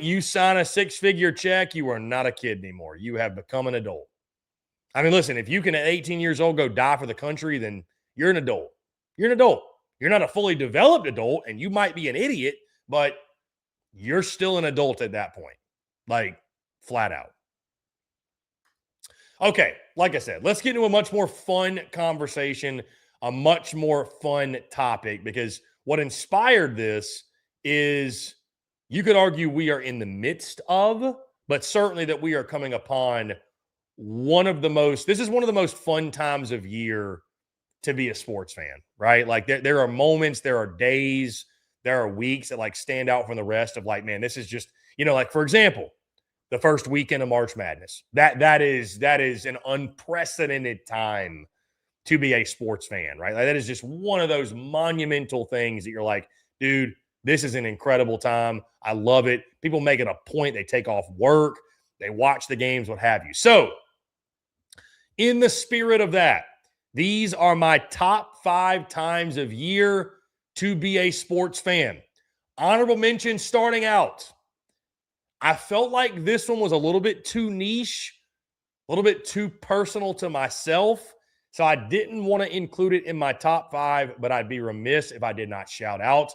you sign a 6-figure check, you are not a kid anymore. You have become an adult. Listen, if you can at 18 years old go die for the country, then you're an adult. You're an adult. You're not a fully developed adult, and you might be an idiot, but you're still an adult at that point, like flat out. Okay, like I said, let's get into a much more fun conversation, a much more fun topic, because what inspired this is, you could argue we are in the midst of, but certainly that we are coming upon this is one of the most fun times of year to be a sports fan, right? Like there are moments, there are days, there are weeks that like stand out from the rest of like, man, this is just, like for example, the first weekend of March Madness. That is an unprecedented time to be a sports fan, right? Like that is just one of those monumental things that you're like, dude, this is an incredible time. I love it. People make it a point. They take off work. They watch the games, what have you. So in the spirit of that, these are my top 5 times of year to be a sports fan. Honorable mention starting out. I felt like this one was a little bit too niche, a little bit too personal to myself. So I didn't want to include it in my top 5, but I'd be remiss if I did not shout out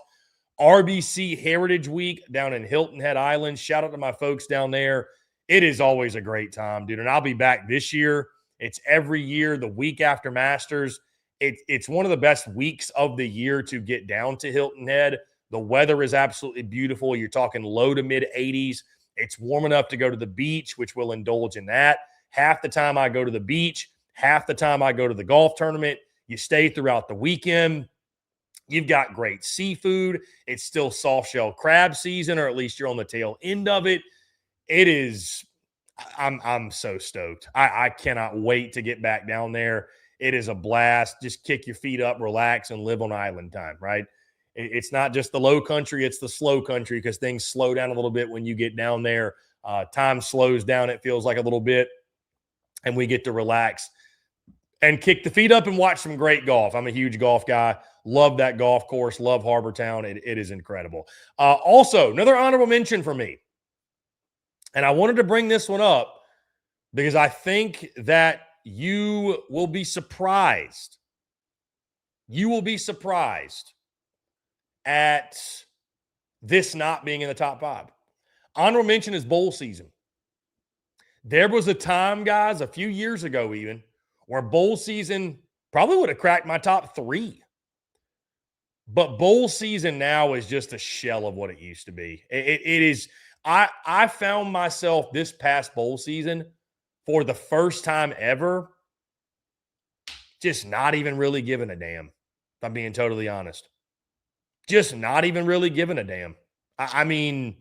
RBC Heritage Week down in Hilton Head Island. Shout out to my folks down there. It is always a great time, dude. And I'll be back this year. It's every year, the week after Masters. It's one of the best weeks of the year to get down to Hilton Head. The weather is absolutely beautiful. You're talking low to mid 80s. It's warm enough to go to the beach, which we'll indulge in that. Half the time I go to the beach, half the time I go to the golf tournament. You stay throughout the weekend. You've got great seafood. It's still soft shell crab season, or at least you're on the tail end of it. It is, I'm so stoked. I cannot wait to get back down there. It is a blast. Just kick your feet up, relax, and live on island time, right? It's not just the low country, it's the slow country, because things slow down a little bit when you get down there. Time slows down, it feels like a little bit, and we get to relax and kick the feet up and watch some great golf. I'm a huge golf guy. Love that golf course. Love Harbor Town. It is incredible. Also, another honorable mention for me, and I wanted to bring this one up because I think that you will be surprised. You will be surprised at this not being in the top 5. Honorable mention is bowl season. There was a time, guys, a few years ago even, where bowl season probably would have cracked my top 3. But bowl season now is just a shell of what it used to be. It is. I found myself this past bowl season for the first time ever just not even really giving a damn, if I'm being totally honest. Just not even really giving a damn. I mean,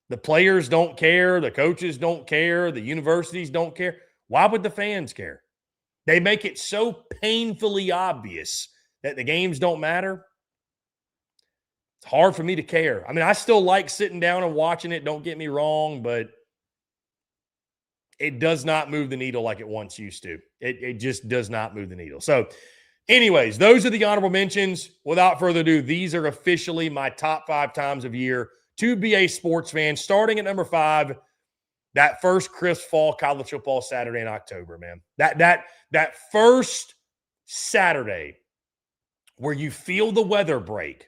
the players don't care. The coaches don't care. The universities don't care. Why would the fans care? They make it so painfully obvious that the games don't matter. It's hard for me to care. I mean, I still like sitting down and watching it. Don't get me wrong, but it does not move the needle like it once used to. It just does not move the needle. So, anyways, those are the honorable mentions. Without further ado, these are officially my top 5 times of year to be a sports fan. Starting at number 5, that first crisp fall college football Saturday in October, man. That first Saturday where you feel the weather break.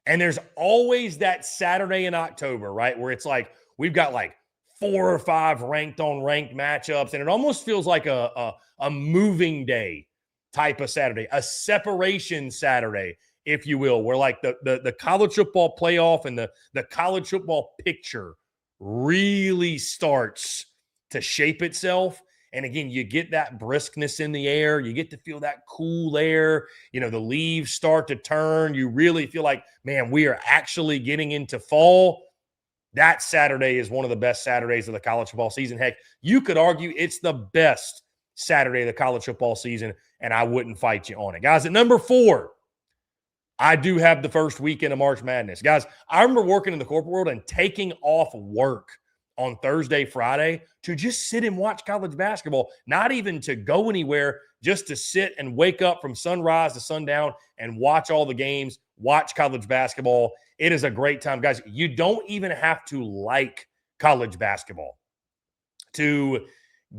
And there's always that Saturday in October, right, where it's like we've got like 4 or 5 ranked on ranked matchups, and it almost feels like a moving day type of Saturday, a separation Saturday, if you will, where like the college football playoff and the college football picture really starts to shape itself. And again, you get that briskness in the air. You get to feel that cool air. You know, the leaves start to turn. You really feel like, man, we are actually getting into fall. That Saturday is one of the best Saturdays of the college football season. Heck, you could argue it's the best Saturday of the college football season, and I wouldn't fight you on it. Guys, at number 4, I do have the first weekend of March Madness. Guys, I remember working in the corporate world and taking off work on Thursday, Friday to just sit and watch college basketball, not even to go anywhere, just to sit and wake up from sunrise to sundown and watch all the games, watch college basketball. It is a great time. Guys, you don't even have to like college basketball to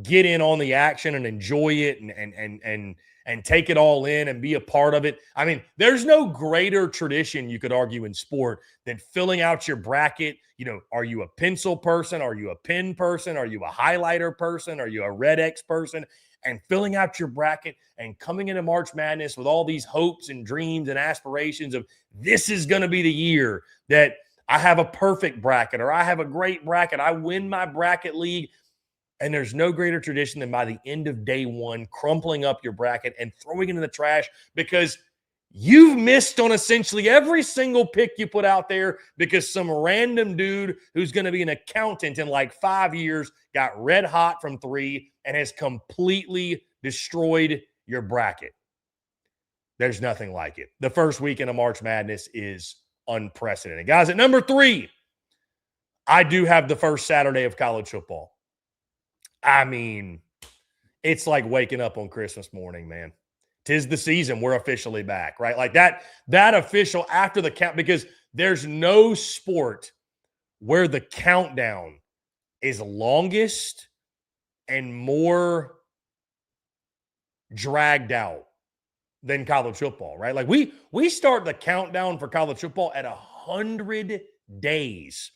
get in on the action and enjoy it and and take it all in and be a part of it. I mean, there's no greater tradition, you could argue, in sport than filling out your bracket. You know, are you a pencil person? Are you a pen person? Are you a highlighter person? Are you a red X person? And filling out your bracket and coming into March Madness with all these hopes and dreams and aspirations of this is going to be the year that I have a perfect bracket or I have a great bracket. I win my bracket league. And there's no greater tradition than by the end of day one, crumpling up your bracket and throwing it in the trash because you've missed on essentially every single pick you put out there because some random dude who's going to be an accountant in like 5 years got red hot from 3 and has completely destroyed your bracket. There's nothing like it. The first weekend of March Madness is unprecedented. Guys, at number 3, I do have the first Saturday of college football. I mean, it's like waking up on Christmas morning, man. 'Tis the season. We're officially back, right? Like that official after the count, because there's no sport where the countdown is longest and more dragged out than college football, right? Like we start the countdown for college football at 100 days.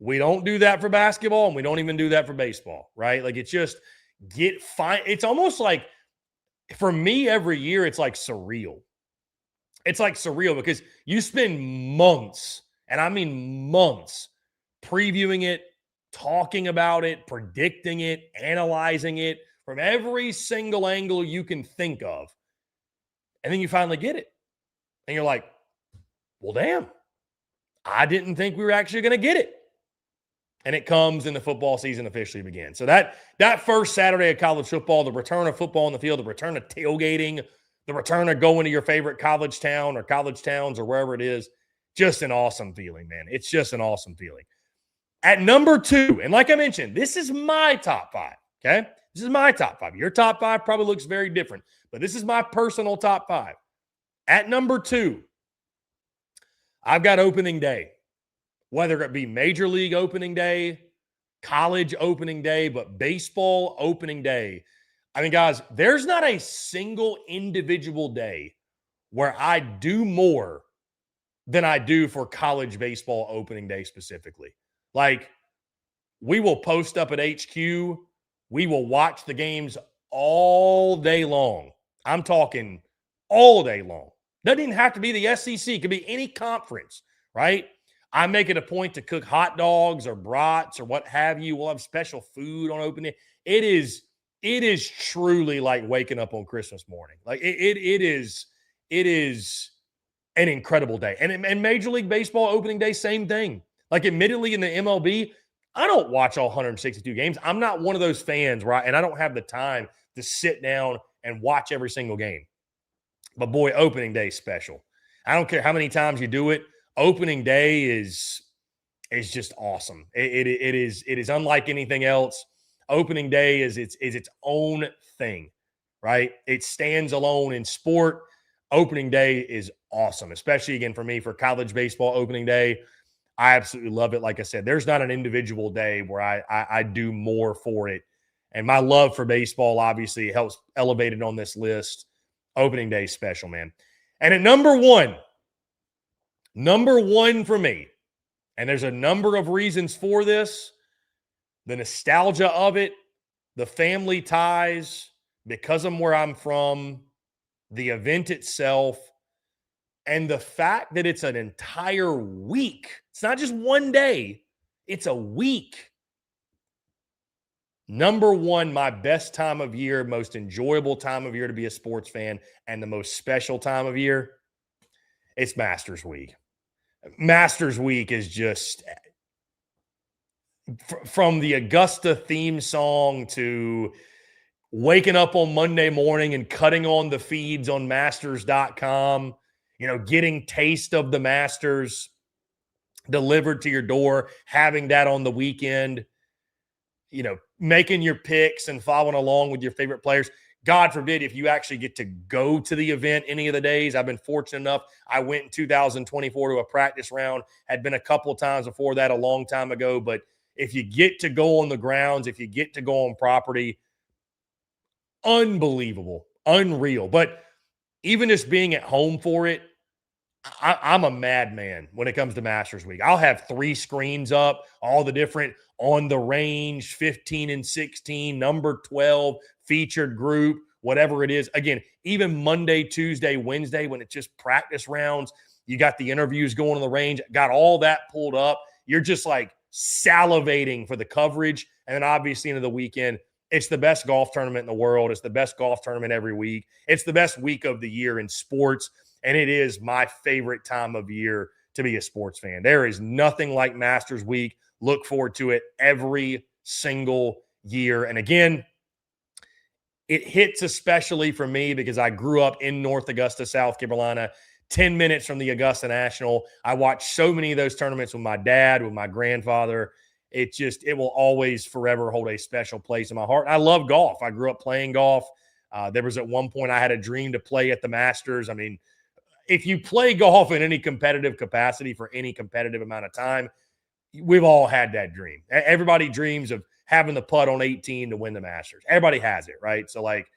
We don't do that for basketball, and we don't even do that for baseball, right? Like it's just it's almost like, for me, every year, it's like surreal. It's like surreal because you spend months, and I mean months, previewing it, talking about it, predicting it, analyzing it from every single angle you can think of. And then you finally get it. And you're like, well, damn, I didn't think we were actually going to get it. And it comes and the football season officially begins. So that first Saturday of college football, the return of football on the field, the return of tailgating, the return of going to your favorite college town or college towns or wherever it is, just an awesome feeling, man. It's just an awesome feeling. At number 2, and like I mentioned, this is my top 5, okay? This is my top 5. Your top 5 probably looks very different, but this is my personal top 5. At number 2, I've got opening day. Whether it be Major League opening day, college opening day, but baseball opening day. I mean, guys, there's not a single individual day where I do more than I do for college baseball opening day specifically. Like, we will post up at HQ. We will watch the games all day long. I'm talking all day long. Doesn't even have to be the SEC. It could be any conference, right? I make it a point to cook hot dogs or brats or what have you. We'll have special food on opening. It is truly like waking up on Christmas morning. Like it is an incredible day. And Major League Baseball opening day, same thing. Like admittedly in the MLB, I don't watch all 162 games. I'm not one of those fans, right? And I don't have the time to sit down and watch every single game. But boy, opening day is special. I don't care how many times you do it. Opening day is just awesome. It is unlike anything else. Opening day is its own thing, right? It stands alone in sport. Opening day is awesome, especially again for me for college baseball opening day. I absolutely love it. Like I said, there's not an individual day where I do more for it. And my love for baseball obviously helps elevate it on this list. Opening day is special, man. And at number 1 for me, and there's a number of reasons for this, the nostalgia of it, the family ties, because of where I'm from, the event itself, and the fact that it's an entire week. It's not just one day, it's a week. Number 1, my best time of year, most enjoyable time of year to be a sports fan, and the most special time of year, it's Masters Week. Masters Week is just from the Augusta theme song to waking up on Monday morning and cutting on the feeds on masters.com, getting taste of the Masters delivered to your door, having that on the weekend, making your picks and following along with your favorite players. God forbid if you actually get to go to the event any of the days. I've been fortunate enough. I went in 2024 to a practice round, had been a couple of times before that a long time ago. But if you get to go on the grounds, if you get to go on property, unbelievable unreal. But even just being at home for it, I'm a madman when it comes to Masters Week. I'll have 3 screens up, all the different on the range, 15 and 16, number 12, featured group, whatever it is. Again, even Monday, Tuesday, Wednesday, when it's just practice rounds, you got the interviews going on the range, got all that pulled up. You're just like salivating for the coverage. And then obviously into the weekend, it's the best golf tournament in the world. It's the best golf tournament every week. It's the best week of the year in sports. And it is my favorite time of year to be a sports fan. There is nothing like Masters Week. Look forward to it every single year. And again, it hits especially for me because I grew up in North Augusta, South Carolina, 10 minutes from the Augusta National. I watched so many of those tournaments with my dad, with my grandfather. It will always forever hold a special place in my heart. I love golf. I grew up playing golf. There was at one point I had a dream to play at the Masters. I mean, if you play golf in any competitive capacity for any competitive amount of time, we've all had that dream. Everybody dreams of having the putt on 18 to win the Masters. Everybody has it, right? So, like,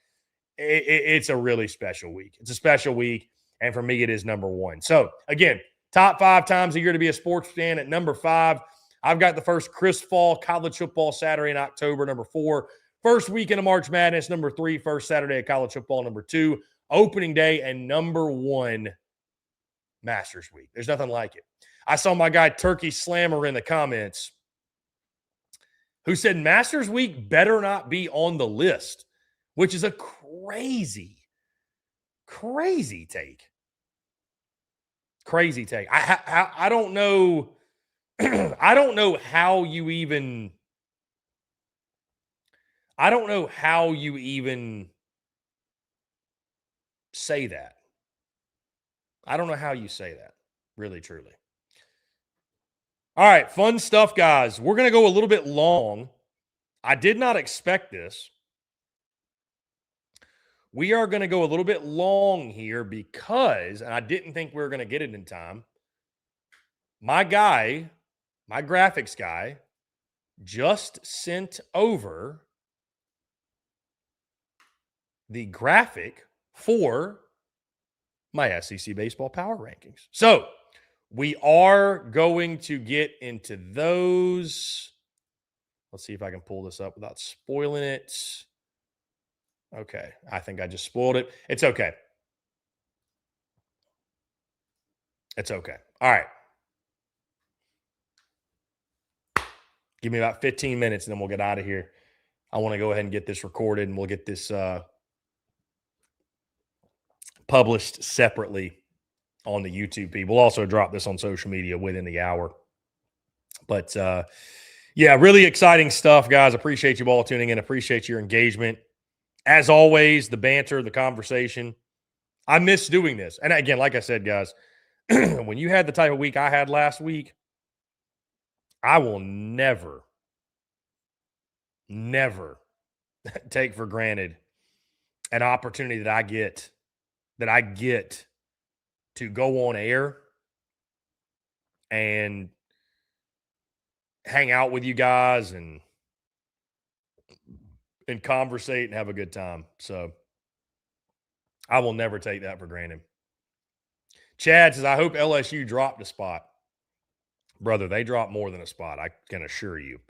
it's a really special week. It's a special week, and for me, it is number 1. So, again, top 5 times a year to be a sports fan. At number 5, I've got the first Crisp Fall College Football Saturday in October. Number 4, first weekend of March Madness. Number 3, first Saturday of college football. Number 2, opening day. And number 1, Masters Week. There's nothing like it. I saw my guy Turkey Slammer in the comments who said Masters Week better not be on the list, which is a crazy take. Crazy take. I don't know. I don't know how you even say that. I don't know how you say that, really, truly. All right, fun stuff, guys. We're going to go a little bit long. I did not expect this. We are going to go a little bit long here because, and I didn't think we were going to get it in time, my guy, my graphics guy, just sent over the graphic for my SEC baseball power rankings. So we are going to get into those. Let's see if I can pull this up without spoiling it. Okay, I think I just spoiled it. It's okay. It's okay. All right. Give me about 15 minutes and then we'll get out of here. I want to go ahead and get this recorded and we'll get this published separately on the YouTube feed. We'll also drop this on social media within the hour. But yeah, really exciting stuff, guys. Appreciate you all tuning in. Appreciate your engagement. As always, the banter, the conversation. I miss doing this. And again, like I said, guys, when you had the type of week I had last week, I will never take for granted an opportunity that I get to go on air and hang out with you guys and conversate and have a good time. So I will never take that for granted. Chad says, I hope LSU dropped a spot. Brother, they dropped more than a spot, I can assure you.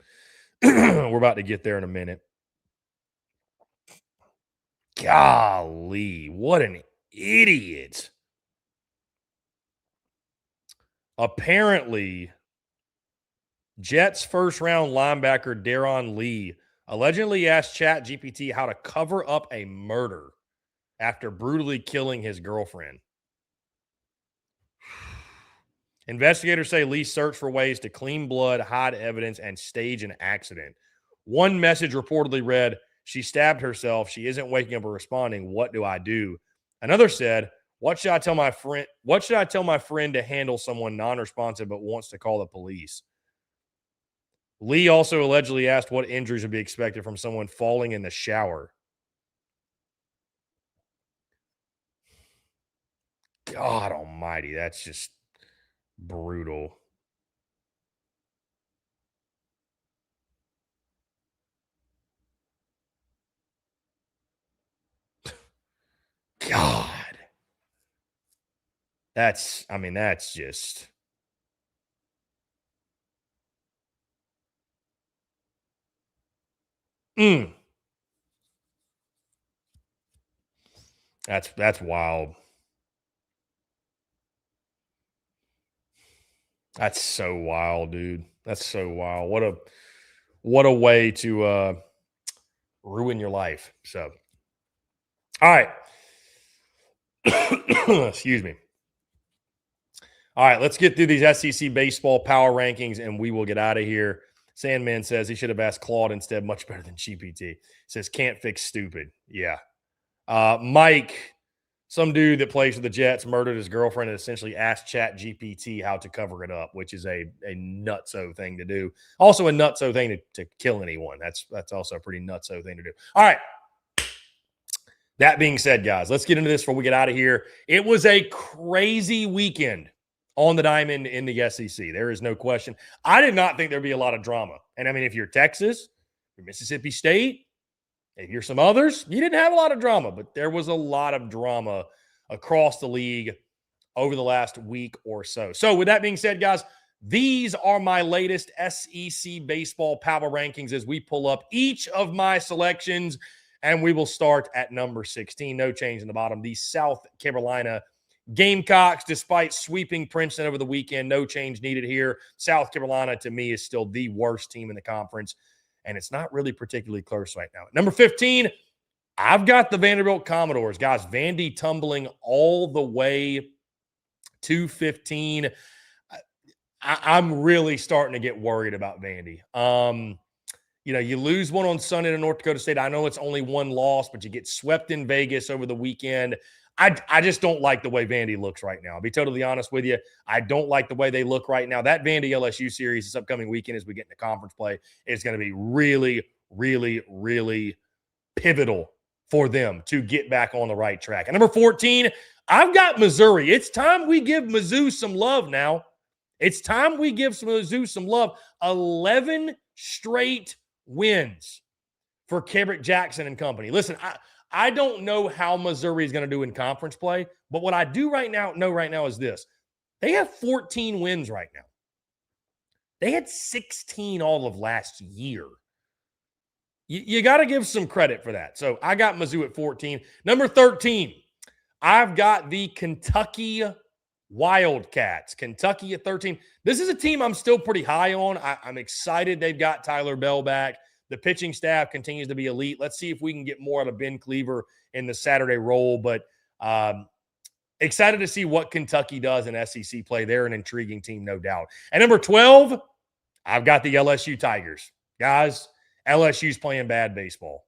We're about to get there in a minute. Golly, what an idiot. Apparently, Jets first-round linebacker Darron Lee allegedly asked ChatGPT how to cover up a murder after brutally killing his girlfriend. Investigators say Lee searched for ways to clean blood, hide evidence, and stage an accident. One message reportedly read, "She stabbed herself. She isn't waking up or responding. What do I do?" Another said, What should I tell my friend to handle someone non-responsive but wants to call the police?" Lee also allegedly asked what injuries would be expected from someone falling in the shower. God almighty, that's just brutal. God. That's just. That's wild. That's so wild, dude. That's so wild. What a way to ruin your life. So, all right. Excuse me. All right, let's get through these SEC baseball power rankings and we will get out of here. Sandman says he should have asked Claude instead. Much better than GPT. Says can't fix stupid. Yeah. Mike, some dude that plays for the Jets, murdered his girlfriend and essentially asked Chat GPT how to cover it up, which is a nutso thing to do. Also a nutso thing to kill anyone. That's also a pretty nutso thing to do. All right. That being said, guys, let's get into this before we get out of here. It was a crazy weekend on the diamond in the SEC. There is no question. I did not think there'd be a lot of drama. And I mean, if you're Texas, you're Mississippi State, if you're some others, you didn't have a lot of drama, but there was a lot of drama across the league over the last week or so. So with that being said, guys, these are my latest SEC baseball power rankings as we pull up each of my selections, and we will start at number 16. No change in the bottom. The South Carolina Gamecocks, despite sweeping Princeton over the weekend, no change needed here. South Carolina, to me, is still the worst team in the conference, and it's not really particularly close right now. Number 15, I've got the Vanderbilt Commodores. Guys, Vandy tumbling all the way to 15. I'm really starting to get worried about Vandy. You lose one on Sunday to North Dakota State. I know it's only one loss, but you get swept in Vegas over the weekend. I just don't like the way Vandy looks right now. I'll be totally honest with you. I don't like the way they look right now. That Vandy LSU series this upcoming weekend as we get into conference play is going to be really, really, really pivotal for them to get back on the right track. And number 14, I've got Missouri. It's time we give Mizzou some love now. It's time we give Mizzou some love. 11 straight wins for Kendrick Jackson and company. Listen, I don't know how Missouri is going to do in conference play, but what I do know right now is this. They have 14 wins right now. They had 16 all of last year. You got to give some credit for that. So I got Mizzou at 14. Number 13, I've got the Kentucky Wildcats. Kentucky at 13. This is a team I'm still pretty high on. I'm excited they've got Tyler Bell back. The pitching staff continues to be elite. Let's see if we can get more out of Ben Cleaver in the Saturday role. But excited to see what Kentucky does in SEC play. They're an intriguing team, no doubt. And number 12, I've got the LSU Tigers. Guys, LSU's playing bad baseball.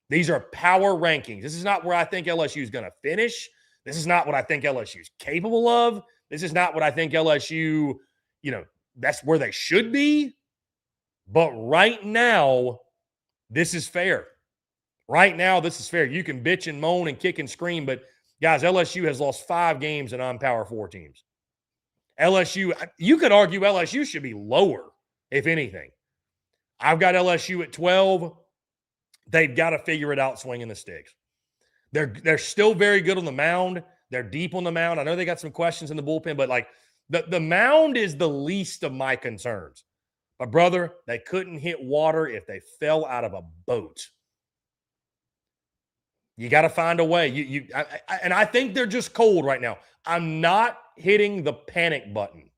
These are power rankings. This is not where I think LSU is going to finish. This is not what I think LSU is capable of. This is not what I think LSU, that's where they should be. But right now, this is fair. Right now, this is fair. You can bitch and moan and kick and scream, but guys, LSU has lost 5 games in non-Power 4 teams. LSU, you could argue LSU should be lower, if anything. I've got LSU at 12. They've got to figure it out swinging the sticks. They're still very good on the mound. They're deep on the mound. I know they got some questions in the bullpen, but like the mound is the least of my concerns. But, brother, they couldn't hit water if they fell out of a boat. You got to find a way. And I think they're just cold right now. I'm not hitting the panic button.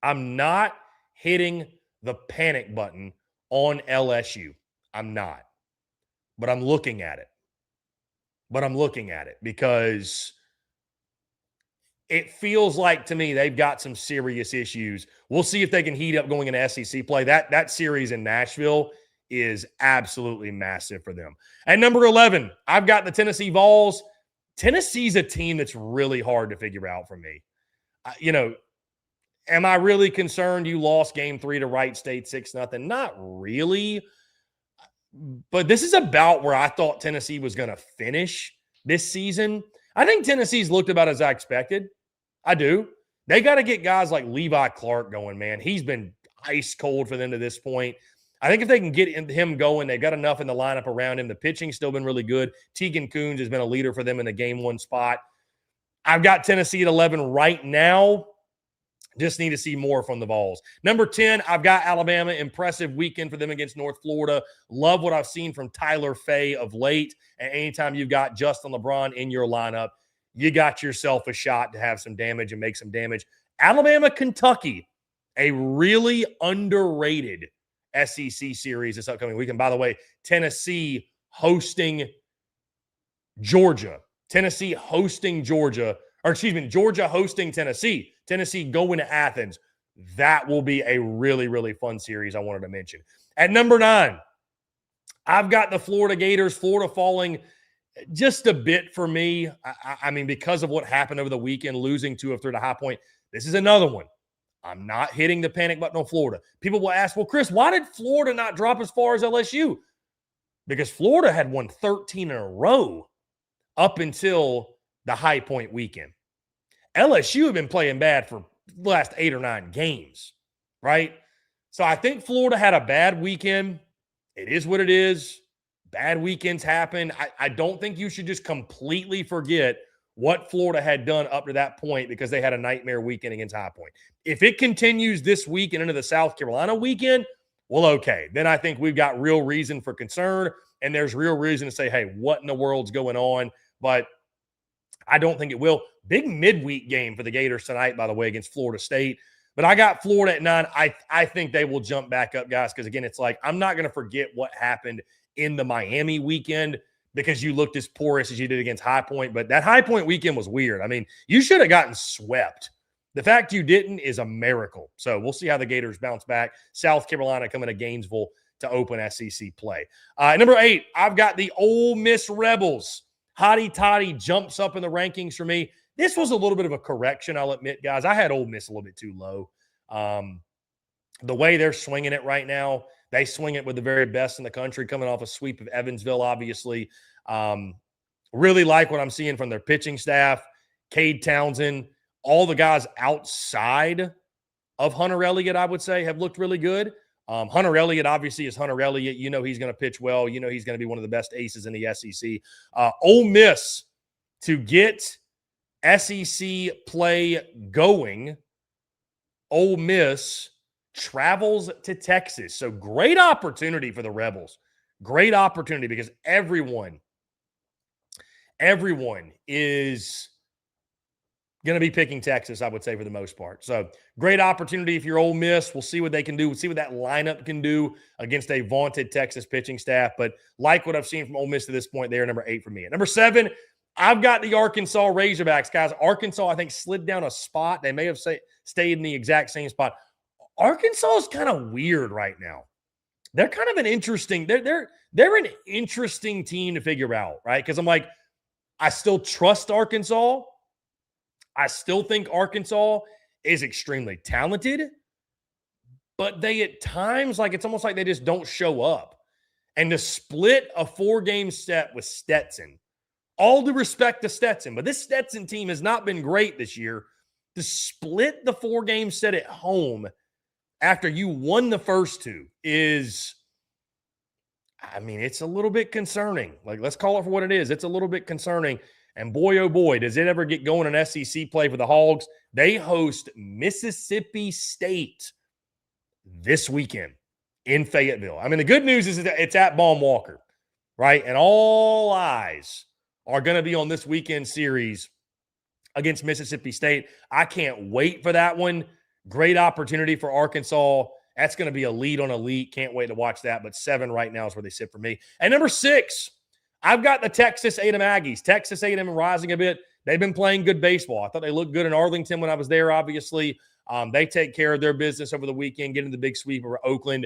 I'm not hitting the panic button on LSU. I'm not. But I'm looking at it. Because it feels like to me they've got some serious issues. We'll see if they can heat up going into SEC play. That series in Nashville is absolutely massive for them. At number 11, I've got the Tennessee Vols. Tennessee's a team that's really hard to figure out for me. Am I really concerned you lost game 3 to Wright State 6-0? Not really. But this is about where I thought Tennessee was going to finish this season. I think Tennessee's looked about as I expected. I do. They got to get guys like Levi Clark going, man. He's been ice cold for them to this point. I think if they can get him going, they've got enough in the lineup around him. The pitching's still been really good. Tegan Coons has been a leader for them in the game one spot. I've got Tennessee at 11 right now. Just need to see more from the Vols. Number 10, I've got Alabama. Impressive weekend for them against North Florida. Love what I've seen from Tyler Fay of late. And anytime you've got Justin LeBron in your lineup, you got yourself a shot to have some damage and make some damage. Alabama, Kentucky, a really underrated SEC series this upcoming weekend. By the way, Tennessee hosting Georgia. Tennessee hosting Georgia. Or excuse me, Georgia hosting Tennessee. Tennessee going to Athens. That will be a really, really fun series I wanted to mention. At number 9, I've got the Florida Gators. Florida falling just a bit for me. I mean, because of what happened over the weekend, losing 2 of 3 to High Point. This is another one. I'm not hitting the panic button on Florida. People will ask, well, Chris, why did Florida not drop as far as LSU? Because Florida had won 13 in a row up until the High Point weekend. LSU have been playing bad for the last 8 or 9 games, right? So I think Florida had a bad weekend. It is what it is. Bad weekends happen. I don't think you should just completely forget what Florida had done up to that point because they had a nightmare weekend against High Point. If it continues this week and into the South Carolina weekend, well, okay. Then I think we've got real reason for concern, and there's real reason to say, hey, what in the world's going on? But I don't think it will. Big midweek game for the Gators tonight, by the way, against Florida State. But I got Florida at 9. I think they will jump back up, guys, because, again, it's like I'm not going to forget what happened in the Miami weekend because you looked as porous as you did against High Point. But that High Point weekend was weird. I mean, you should have gotten swept. The fact you didn't is a miracle. So we'll see how the Gators bounce back. South Carolina coming to Gainesville to open SEC play. Number 8, I've got the Ole Miss Rebels. Hottie Toddy jumps up in the rankings for me. This was a little bit of a correction, I'll admit, guys. I had Ole Miss a little bit too low. The way they're swinging it right now, they swing it with the very best in the country, coming off a sweep of Evansville, obviously. Really like what I'm seeing from their pitching staff. Cade Townsend, all the guys outside of Hunter Elliott, I would say, have looked really good. Hunter Elliott obviously is Hunter Elliott. You know he's going to pitch well. You know he's going to be one of the best aces in the SEC. Ole Miss to get SEC play going. Ole Miss travels to Texas. So great opportunity for the Rebels. Great opportunity because everyone is going to be picking Texas, I would say, for the most part. So great opportunity if you're Ole Miss. We'll see what they can do. We'll see what that lineup can do against a vaunted Texas pitching staff. But like what I've seen from Ole Miss to this point, they are number 8 for me. At number 7, I've got the Arkansas Razorbacks. Guys, Arkansas, I think, slid down a spot. They may have stayed in the exact same spot. Arkansas is kind of weird right now. They're kind of an interesting – they're an interesting team to figure out, right? Because I'm like, I still trust Arkansas. I still think Arkansas is extremely talented, but they at times, like it's almost like they just don't show up. And to split a 4-game set with Stetson, all due respect to Stetson, but this Stetson team has not been great this year. To split the 4-game set at home after you won the first 2 is, I mean, it's a little bit concerning. Like, let's call it for what it is. It's a little bit concerning. And boy, oh boy, does it ever get going in SEC play for the Hogs. They host Mississippi State this weekend in Fayetteville. I mean, the good news is that it's at Baum Walker, right? And all eyes are going to be on this weekend series against Mississippi State. I can't wait for that one. Great opportunity for Arkansas. That's going to be elite on elite. Can't wait to watch that. But 7 right now is where they sit for me. And number 6, I've got the Texas A&M Aggies. Texas A&M rising a bit. They've been playing good baseball. I thought they looked good in Arlington when I was there, obviously. They take care of their business over the weekend, getting the big sweep over Oakland.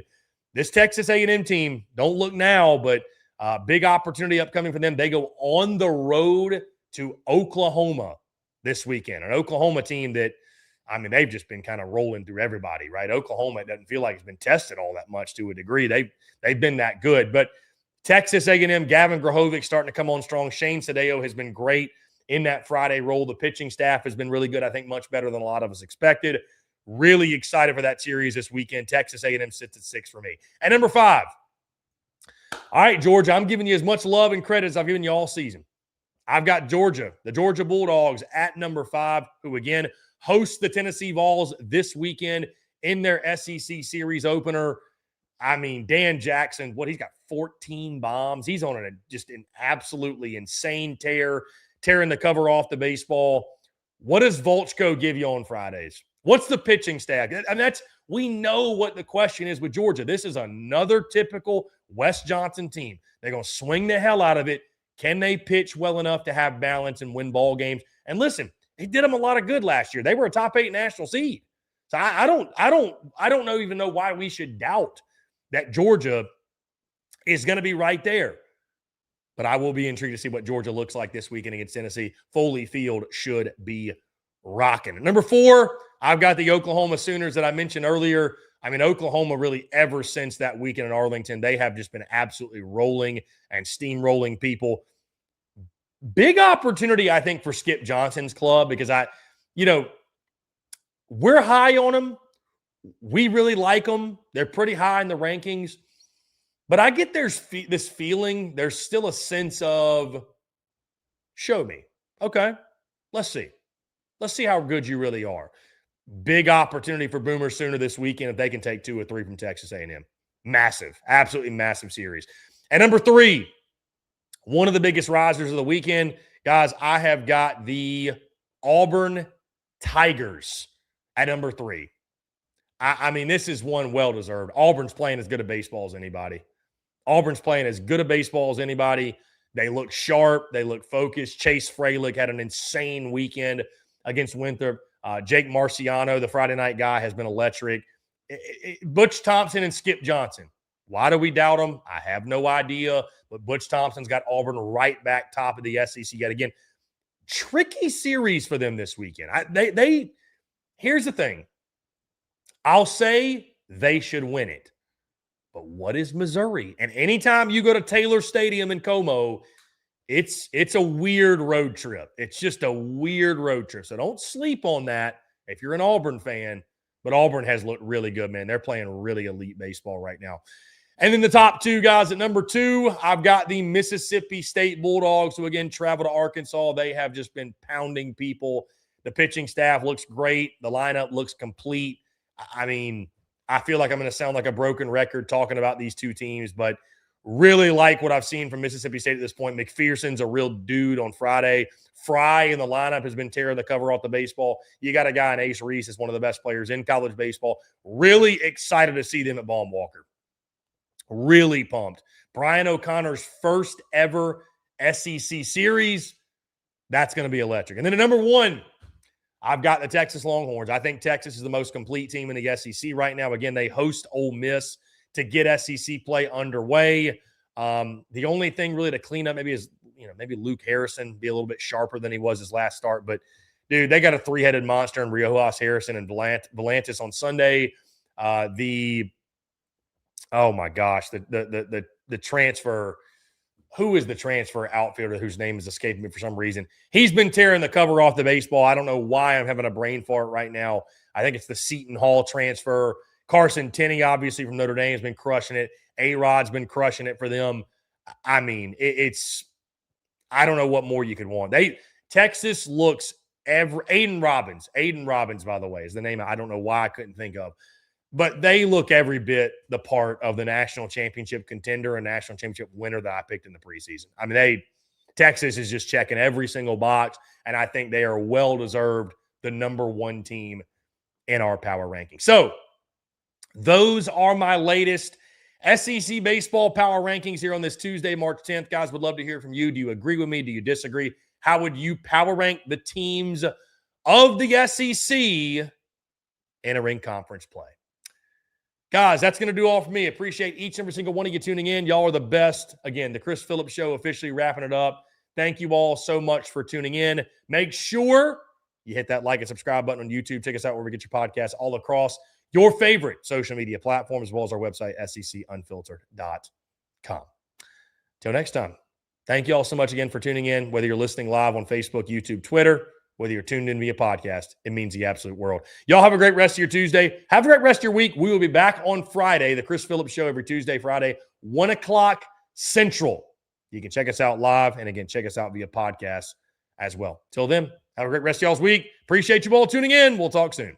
This Texas A&M team, don't look now, but big opportunity upcoming for them. They go on the road to Oklahoma this weekend. An Oklahoma team that, I mean, they've just been kind of rolling through everybody, right? Oklahoma, it doesn't feel like it's been tested all that much to a degree. They've been that good. But Texas A&M, Gavin Grahovic starting to come on strong. Shane Sadeo has been great in that Friday role. The pitching staff has been really good, I think much better than a lot of us expected. Really excited for that series this weekend. Texas A&M sits at 6 for me. And number 5. All right, Georgia, I'm giving you as much love and credit as I've given you all season. I've got Georgia, the Georgia Bulldogs at number 5, who again host the Tennessee Vols this weekend in their SEC series opener. I mean, Dan Jackson, he's got 14 bombs. He's on just an absolutely insane tear, tearing the cover off the baseball. What does Volchko give you on Fridays? What's the pitching staff? And we know what the question is with Georgia. This is another typical Wes Johnson team. They're going to swing the hell out of it. Can they pitch well enough to have balance and win ball games? And listen, he did them a lot of good last year. They were a top 8 national seed. So I don't even know why we should doubt that Georgia is going to be right there. But I will be intrigued to see what Georgia looks like this weekend against Tennessee. Foley Field should be rocking. Number 4, I've got the Oklahoma Sooners that I mentioned earlier. I mean, Oklahoma really ever since that weekend in Arlington, they have just been absolutely rolling and steamrolling people. Big opportunity, I think, for Skip Johnson's club because we're high on them. We really like them. They're pretty high in the rankings. But I get this feeling, there's still a sense of, show me. Okay, let's see. Let's see how good you really are. Big opportunity for Boomer Sooner this weekend if they can take 2 or 3 from Texas A&M. Massive, absolutely massive series. And number 3, one of the biggest risers of the weekend, guys, I have got the Auburn Tigers at number 3. I mean, this is one well-deserved. Auburn's playing as good a baseball as anybody. Auburn's playing as good a baseball as anybody. They look sharp. They look focused. Chase Fralick had an insane weekend against Winthrop. Jake Marciano, the Friday night guy, has been electric. Butch Thompson and Skip Johnson. Why do we doubt them? I have no idea. But Butch Thompson's got Auburn right back top of the SEC yet again. Tricky series for them this weekend. Here's the thing. I'll say they should win it. But what is Missouri? And anytime you go to Taylor Stadium in Como, it's a weird road trip. It's just a weird road trip. So don't sleep on that if you're an Auburn fan. But Auburn has looked really good, man. They're playing really elite baseball right now. And then the top 2 guys at number 2, I've got the Mississippi State Bulldogs, who, again, travel to Arkansas. They have just been pounding people. The pitching staff looks great. The lineup looks complete. I mean, I feel like I'm going to sound like a broken record talking about these 2 teams, but really like what I've seen from Mississippi State at this point. McPherson's a real dude on Friday. Fry in the lineup has been tearing the cover off the baseball. You got a guy in Ace Reese is one of the best players in college baseball. Really excited to see them at Baum-Walker. Really pumped. Brian O'Connor's first ever SEC series. That's going to be electric. And then at number 1, I've got the Texas Longhorns. I think Texas is the most complete team in the SEC right now. Again, they host Ole Miss to get SEC play underway. The only thing really to clean up maybe is, maybe Luke Harrison be a little bit sharper than he was his last start. But, dude, they got a 3-headed monster in Riojas, Harrison, and Volantis on Sunday. Oh, my gosh, the transfer – who is the transfer outfielder whose name is escaping me for some reason? He's been tearing the cover off the baseball. I don't know why I'm having a brain fart right now. I think it's the Seton Hall transfer. Carson Tenney, obviously, from Notre Dame, has been crushing it. A-Rod's been crushing it for them. I mean, I don't know what more you could want. Texas looks Aiden Robbins, by the way, is the name I don't know why I couldn't think of. But they look every bit the part of the national championship contender and national championship winner that I picked in the preseason. I mean, Texas is just checking every single box, and I think they are well-deserved the number 1 team in our power ranking. So those are my latest SEC baseball power rankings here on this Tuesday, March 10th. Guys, would love to hear from you. Do you agree with me? Do you disagree? How would you power rank the teams of the SEC entering conference play? Guys, that's going to do all for me. Appreciate each and every single one of you tuning in. Y'all are the best. Again, the Chris Phillips Show officially wrapping it up. Thank you all so much for tuning in. Make sure you hit that like and subscribe button on YouTube. Check us out where we get your podcasts all across your favorite social media platforms, as well as our website, secunfiltered.com. Till next time, thank you all so much again for tuning in, whether you're listening live on Facebook, YouTube, Twitter, whether you're tuned in via podcast. It means the absolute world. Y'all have a great rest of your Tuesday. Have a great rest of your week. We will be back on Friday, the Chris Phillips Show every Tuesday, Friday, 1 o'clock Central. You can check us out live, and again, check us out via podcast as well. Till then, have a great rest of y'all's week. Appreciate you all tuning in. We'll talk soon.